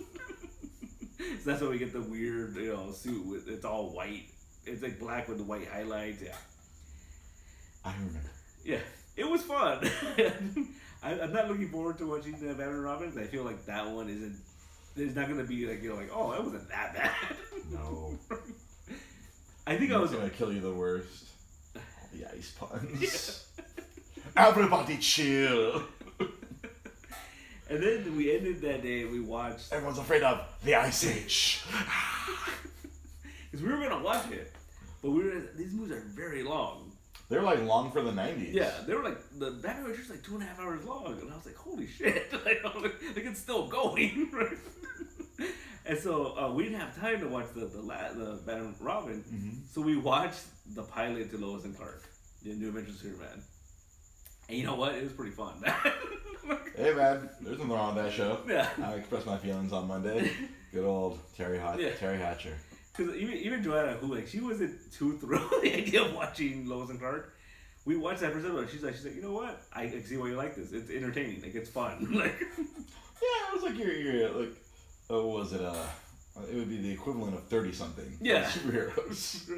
Speaker 2: So that's why we get the weird suit with it's all white. It's like black with the white highlights. Yeah.
Speaker 1: I remember.
Speaker 2: Yeah, it was fun. I'm not looking forward to watching Batman and Robin because I feel like that one isn't. There's not gonna be like like oh that wasn't that bad.
Speaker 1: No.
Speaker 2: I think I was
Speaker 1: gonna kill you the worst. All the ice puns. Yeah. Everybody chill.
Speaker 2: And then we ended that day. We watched.
Speaker 1: Everyone's afraid of the Ice Age.
Speaker 2: Because we were gonna watch it, but these movies are very long.
Speaker 1: They're like long for the 90s.
Speaker 2: Yeah, they were like the Batman Returns like 2.5 hours long, and I was like, holy shit! like it's still going, right? And so we didn't have time to watch the Batman and Robin, so we watched the pilot to Lois and Clark, the New Adventures of Superman. And you know what? It was pretty fun.
Speaker 1: Hey man, there's nothing wrong with that show.
Speaker 2: Yeah.
Speaker 1: I expressed my feelings on Monday. Good old Terry Hatcher.
Speaker 2: Because even Joanna, who like she wasn't too thrilled with the idea of watching Lois and Clark, we watched that first episode. She's like, you know what? I can see why you like this. It's entertaining. Like it's fun. Like
Speaker 1: yeah, it was like you're like what was it? It would be the equivalent of 30-something.
Speaker 2: Yeah.
Speaker 1: Superheroes.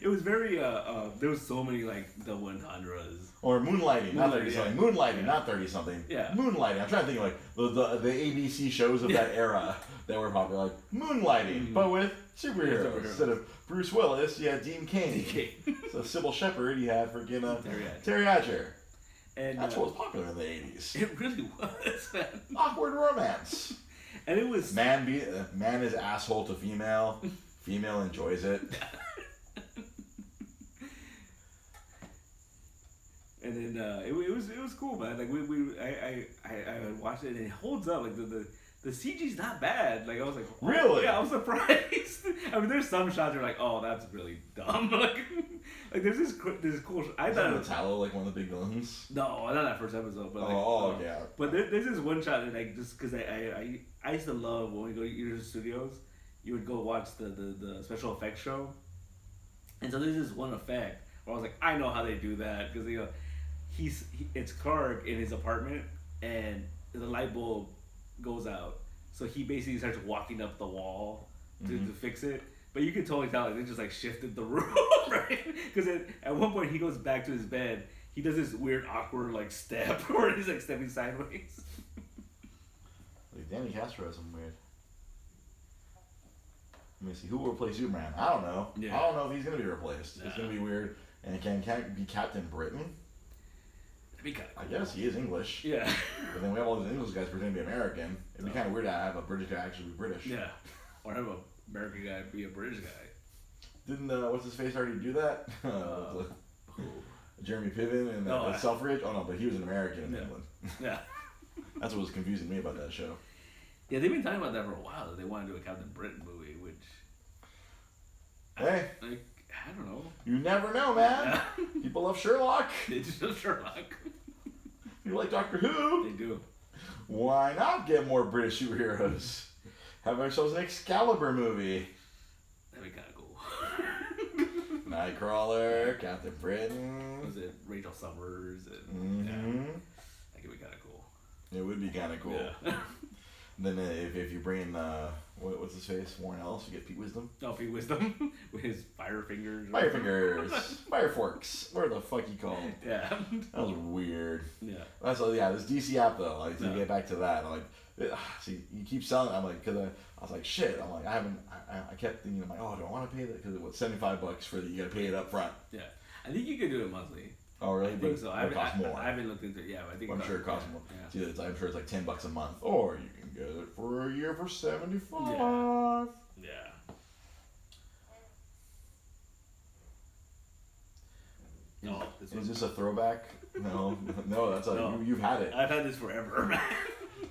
Speaker 2: It was very there was so many like the 100s.
Speaker 1: Or Moonlighting, not 30-something.
Speaker 2: Yeah.
Speaker 1: Moonlighting, not 30-something.
Speaker 2: Yeah.
Speaker 1: Moonlighting. I'm trying to think of like the ABC shows of that era that were popular, like Moonlighting, but with superheroes. Instead of Bruce Willis, you had Dean Cain. So Sybil Shepherd, you had freaking Terry Hatcher. And that's what was popular in the 80s.
Speaker 2: It really was.
Speaker 1: Awkward romance.
Speaker 2: And it was
Speaker 1: man is asshole to female. Female enjoys it. And then it was cool, man. Like I watched it and it holds up. Like
Speaker 2: the CG's not bad. Like I was like, oh,
Speaker 1: really?
Speaker 2: Yeah, I was surprised. I mean, there's some shots you're like, oh, that's really dumb. like there's this cool. I thought
Speaker 1: Metallo like one of the big villains.
Speaker 2: No, not that first episode, but
Speaker 1: yeah.
Speaker 2: But there's this one shot that like just because I used to love when we go to Universal Studios, you would go watch the special effects show, and so there's this one effect where I was like, I know how they do that because it's Clark in his apartment and the light bulb goes out, so he basically starts walking up the wall to fix it. But you can totally tell they just like shifted the room, right? Because at one point he goes back to his bed, he does this weird awkward like step where he's like stepping sideways.
Speaker 1: Like Danny Castro has some weird. Let me see who will replace Superman. I don't know. Yeah. I don't know if he's gonna be replaced. It's gonna be weird. And can be Captain Britain?
Speaker 2: That'd be kind of cool.
Speaker 1: I guess he is English.
Speaker 2: Yeah.
Speaker 1: But then we have all these English guys pretending to be American. It'd be kind of weird to have a British guy actually be British.
Speaker 2: Yeah. Or have a American guy be a British guy.
Speaker 1: Didn't what's his face already do that? Jeremy Piven and Selfridge. Oh no, but he was an American in England.
Speaker 2: Yeah.
Speaker 1: That's what was confusing me about that show.
Speaker 2: Yeah, they've been talking about that for a while. That they want to do a Captain Britain movie, which.
Speaker 1: Hey.
Speaker 2: I don't know.
Speaker 1: You never know, man. Yeah. People love Sherlock.
Speaker 2: They just love Sherlock.
Speaker 1: You like Doctor Who?
Speaker 2: They do.
Speaker 1: Why not get more British superheroes? Have ourselves an Excalibur movie.
Speaker 2: That'd be kind of cool.
Speaker 1: Nightcrawler, Captain Britain.
Speaker 2: Was it Rachel Summers? And, yeah. That could be kind of cool.
Speaker 1: It would be kind of cool.
Speaker 2: Yeah.
Speaker 1: Then if you bring in, what's his face? Warren Ellis, you get Pete Wisdom.
Speaker 2: Oh, Pete Wisdom with his fire fingers.
Speaker 1: Fire fingers. Fire forks. What the fuck he called?
Speaker 2: Yeah.
Speaker 1: That was weird.
Speaker 2: Yeah.
Speaker 1: That's this DC app though. Like to get back to that, I'm like, see, you keep selling. I'm like, because I was like, shit. I'm like, I kept thinking, I'm like, oh, do I want to pay that? Because it was $75 for you got to pay it up front.
Speaker 2: Yeah. I think you could do it monthly.
Speaker 1: Oh really?
Speaker 2: I think so.
Speaker 1: It costs more.
Speaker 2: I haven't looked into it. Yeah, I think
Speaker 1: I'm sure it costs more.
Speaker 2: Yeah.
Speaker 1: See, I'm sure it's like $10 a month, or you can get it for a year for $75.
Speaker 2: Yeah. No,
Speaker 1: is this a throwback? No, that's you've had it.
Speaker 2: I've had this forever, man.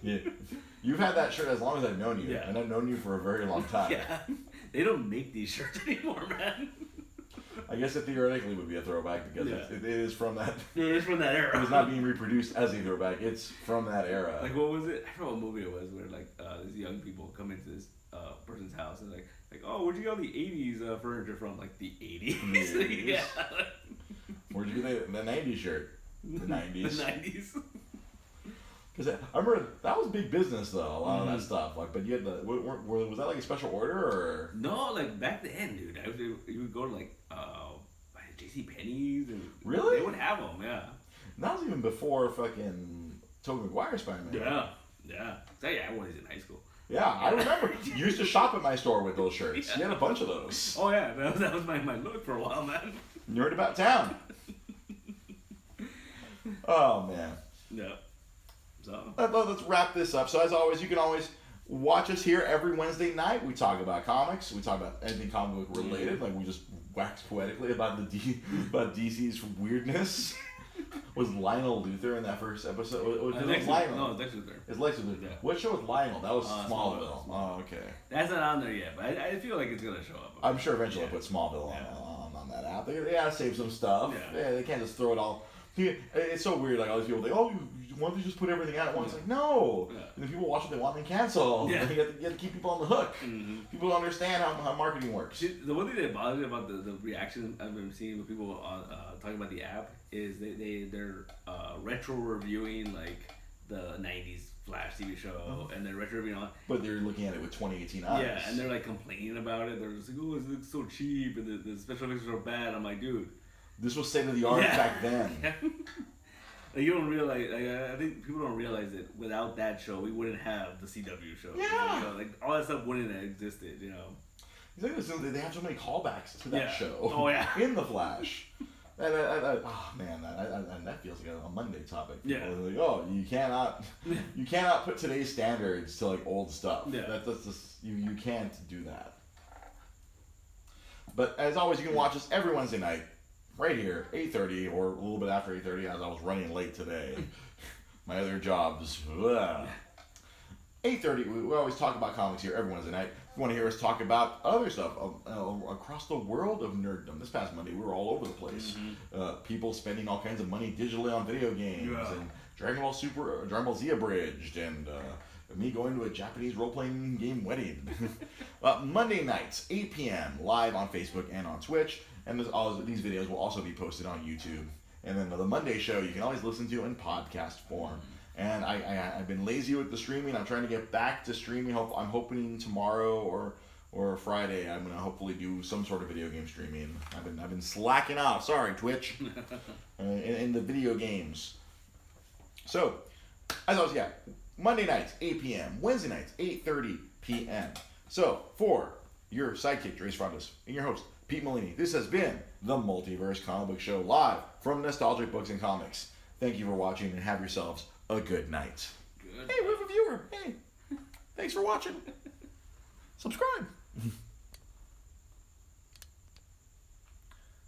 Speaker 1: Yeah, you've had that shirt as long as I've known you, and I've known you for a very long time.
Speaker 2: Yeah, they don't make these shirts anymore, man.
Speaker 1: I guess it theoretically would be a throwback because it is from that.
Speaker 2: It is from that era.
Speaker 1: It's not being reproduced as a throwback. It's from that era.
Speaker 2: Like what was it? I forgot what movie it was where like these young people come into this person's house and like oh, where'd you get all the '80s furniture from? Like the '80s. Yeah.
Speaker 1: Where'd you get the '90s shirt? The '90s.
Speaker 2: The '90s.
Speaker 1: Because I remember that was big business though. A lot of that stuff. Like, but you had was that like a special order or?
Speaker 2: No, like back then, dude. You would go to like JCPenney's and
Speaker 1: really
Speaker 2: they would have them. Yeah.
Speaker 1: And that was even before fucking Tobey Maguire Spider-Man.
Speaker 2: Yeah. So yeah, I wore these in high school.
Speaker 1: Yeah, I remember. You used to shop at my store with those shirts. You had a bunch of those.
Speaker 2: Oh yeah, that was my look for a while, man.
Speaker 1: Nerd about town. Oh man.
Speaker 2: Yeah. So
Speaker 1: let's wrap this up. So as always, you can always watch us here every Wednesday night. We talk about comics. We talk about anything comic book related. Like we just wax poetically about about DC's weirdness. Was Lionel Luthor in that first episode? Was Lionel?
Speaker 2: No, it's Lex Luthor.
Speaker 1: It's Lex Luthor. Yeah. What show was Lionel? That was Smallville. Oh, okay.
Speaker 2: That's not on there yet, but I feel like it's gonna show up.
Speaker 1: I'm sure eventually they'll put Smallville on that app. They gotta save some stuff. Yeah, they can't just throw it all. It's so weird. Like all these people think, oh, why don't you just put everything out at once? Like no. Yeah. And if people watch what they want, then cancel. Yeah. You have to keep people on the hook. Mm-hmm. People don't understand how marketing works.
Speaker 2: The one thing that bothers me about the reaction I've been seeing with people talking about the app is they're retro reviewing like the '90s Flash TV show, and they're retro reviewing all.
Speaker 1: But they're looking at it with 2018 eyes.
Speaker 2: Yeah, and they're like complaining about it. They're just like, oh, it looks so cheap, and the special effects are so bad. I'm like, dude.
Speaker 1: This was state of the art back then.
Speaker 2: Like, you don't realize. Like, I think people don't realize that without that show, we wouldn't have the CW show.
Speaker 1: Yeah.
Speaker 2: You know, like all that stuff wouldn't have existed. You know.
Speaker 1: They have so many callbacks to that show.
Speaker 2: Oh yeah.
Speaker 1: In the Flash. And oh man, that feels like a Monday topic. People are like, oh, you cannot put today's standards to like old stuff.
Speaker 2: Yeah.
Speaker 1: That's just you can't do that. But as always, you can watch us every Wednesday night. Right here, 8:30 or a little bit after 8:30, as I was running late today. My other jobs. 8:30, we always talk about comics here every Wednesday night. If you want to hear us talk about other stuff across the world of nerddom. This past Monday, we were all over the place. People spending all kinds of money digitally on video games, and Dragon Ball Z Abridged, and me going to a Japanese role-playing game wedding. Monday nights, 8 p.m., live on Facebook and on Twitch. And these videos will also be posted on YouTube. And then the Monday show you can always listen to in podcast form. And I've been lazy with the streaming. I'm trying to get back to streaming. I'm hoping tomorrow or Friday I'm gonna hopefully do some sort of video game streaming. I've been slacking off. Sorry, Twitch. in the video games. So, as always, Monday nights 8 p.m. Wednesday nights 8:30 p.m. So for your sidekick Trace Frondas and your host Pete Molini, this has been the Multiverse Comic Book Show live from Nostalgic Books and Comics. Thank you for watching and have yourselves a good night. Hey, we have a viewer. Hey, thanks for watching. Subscribe.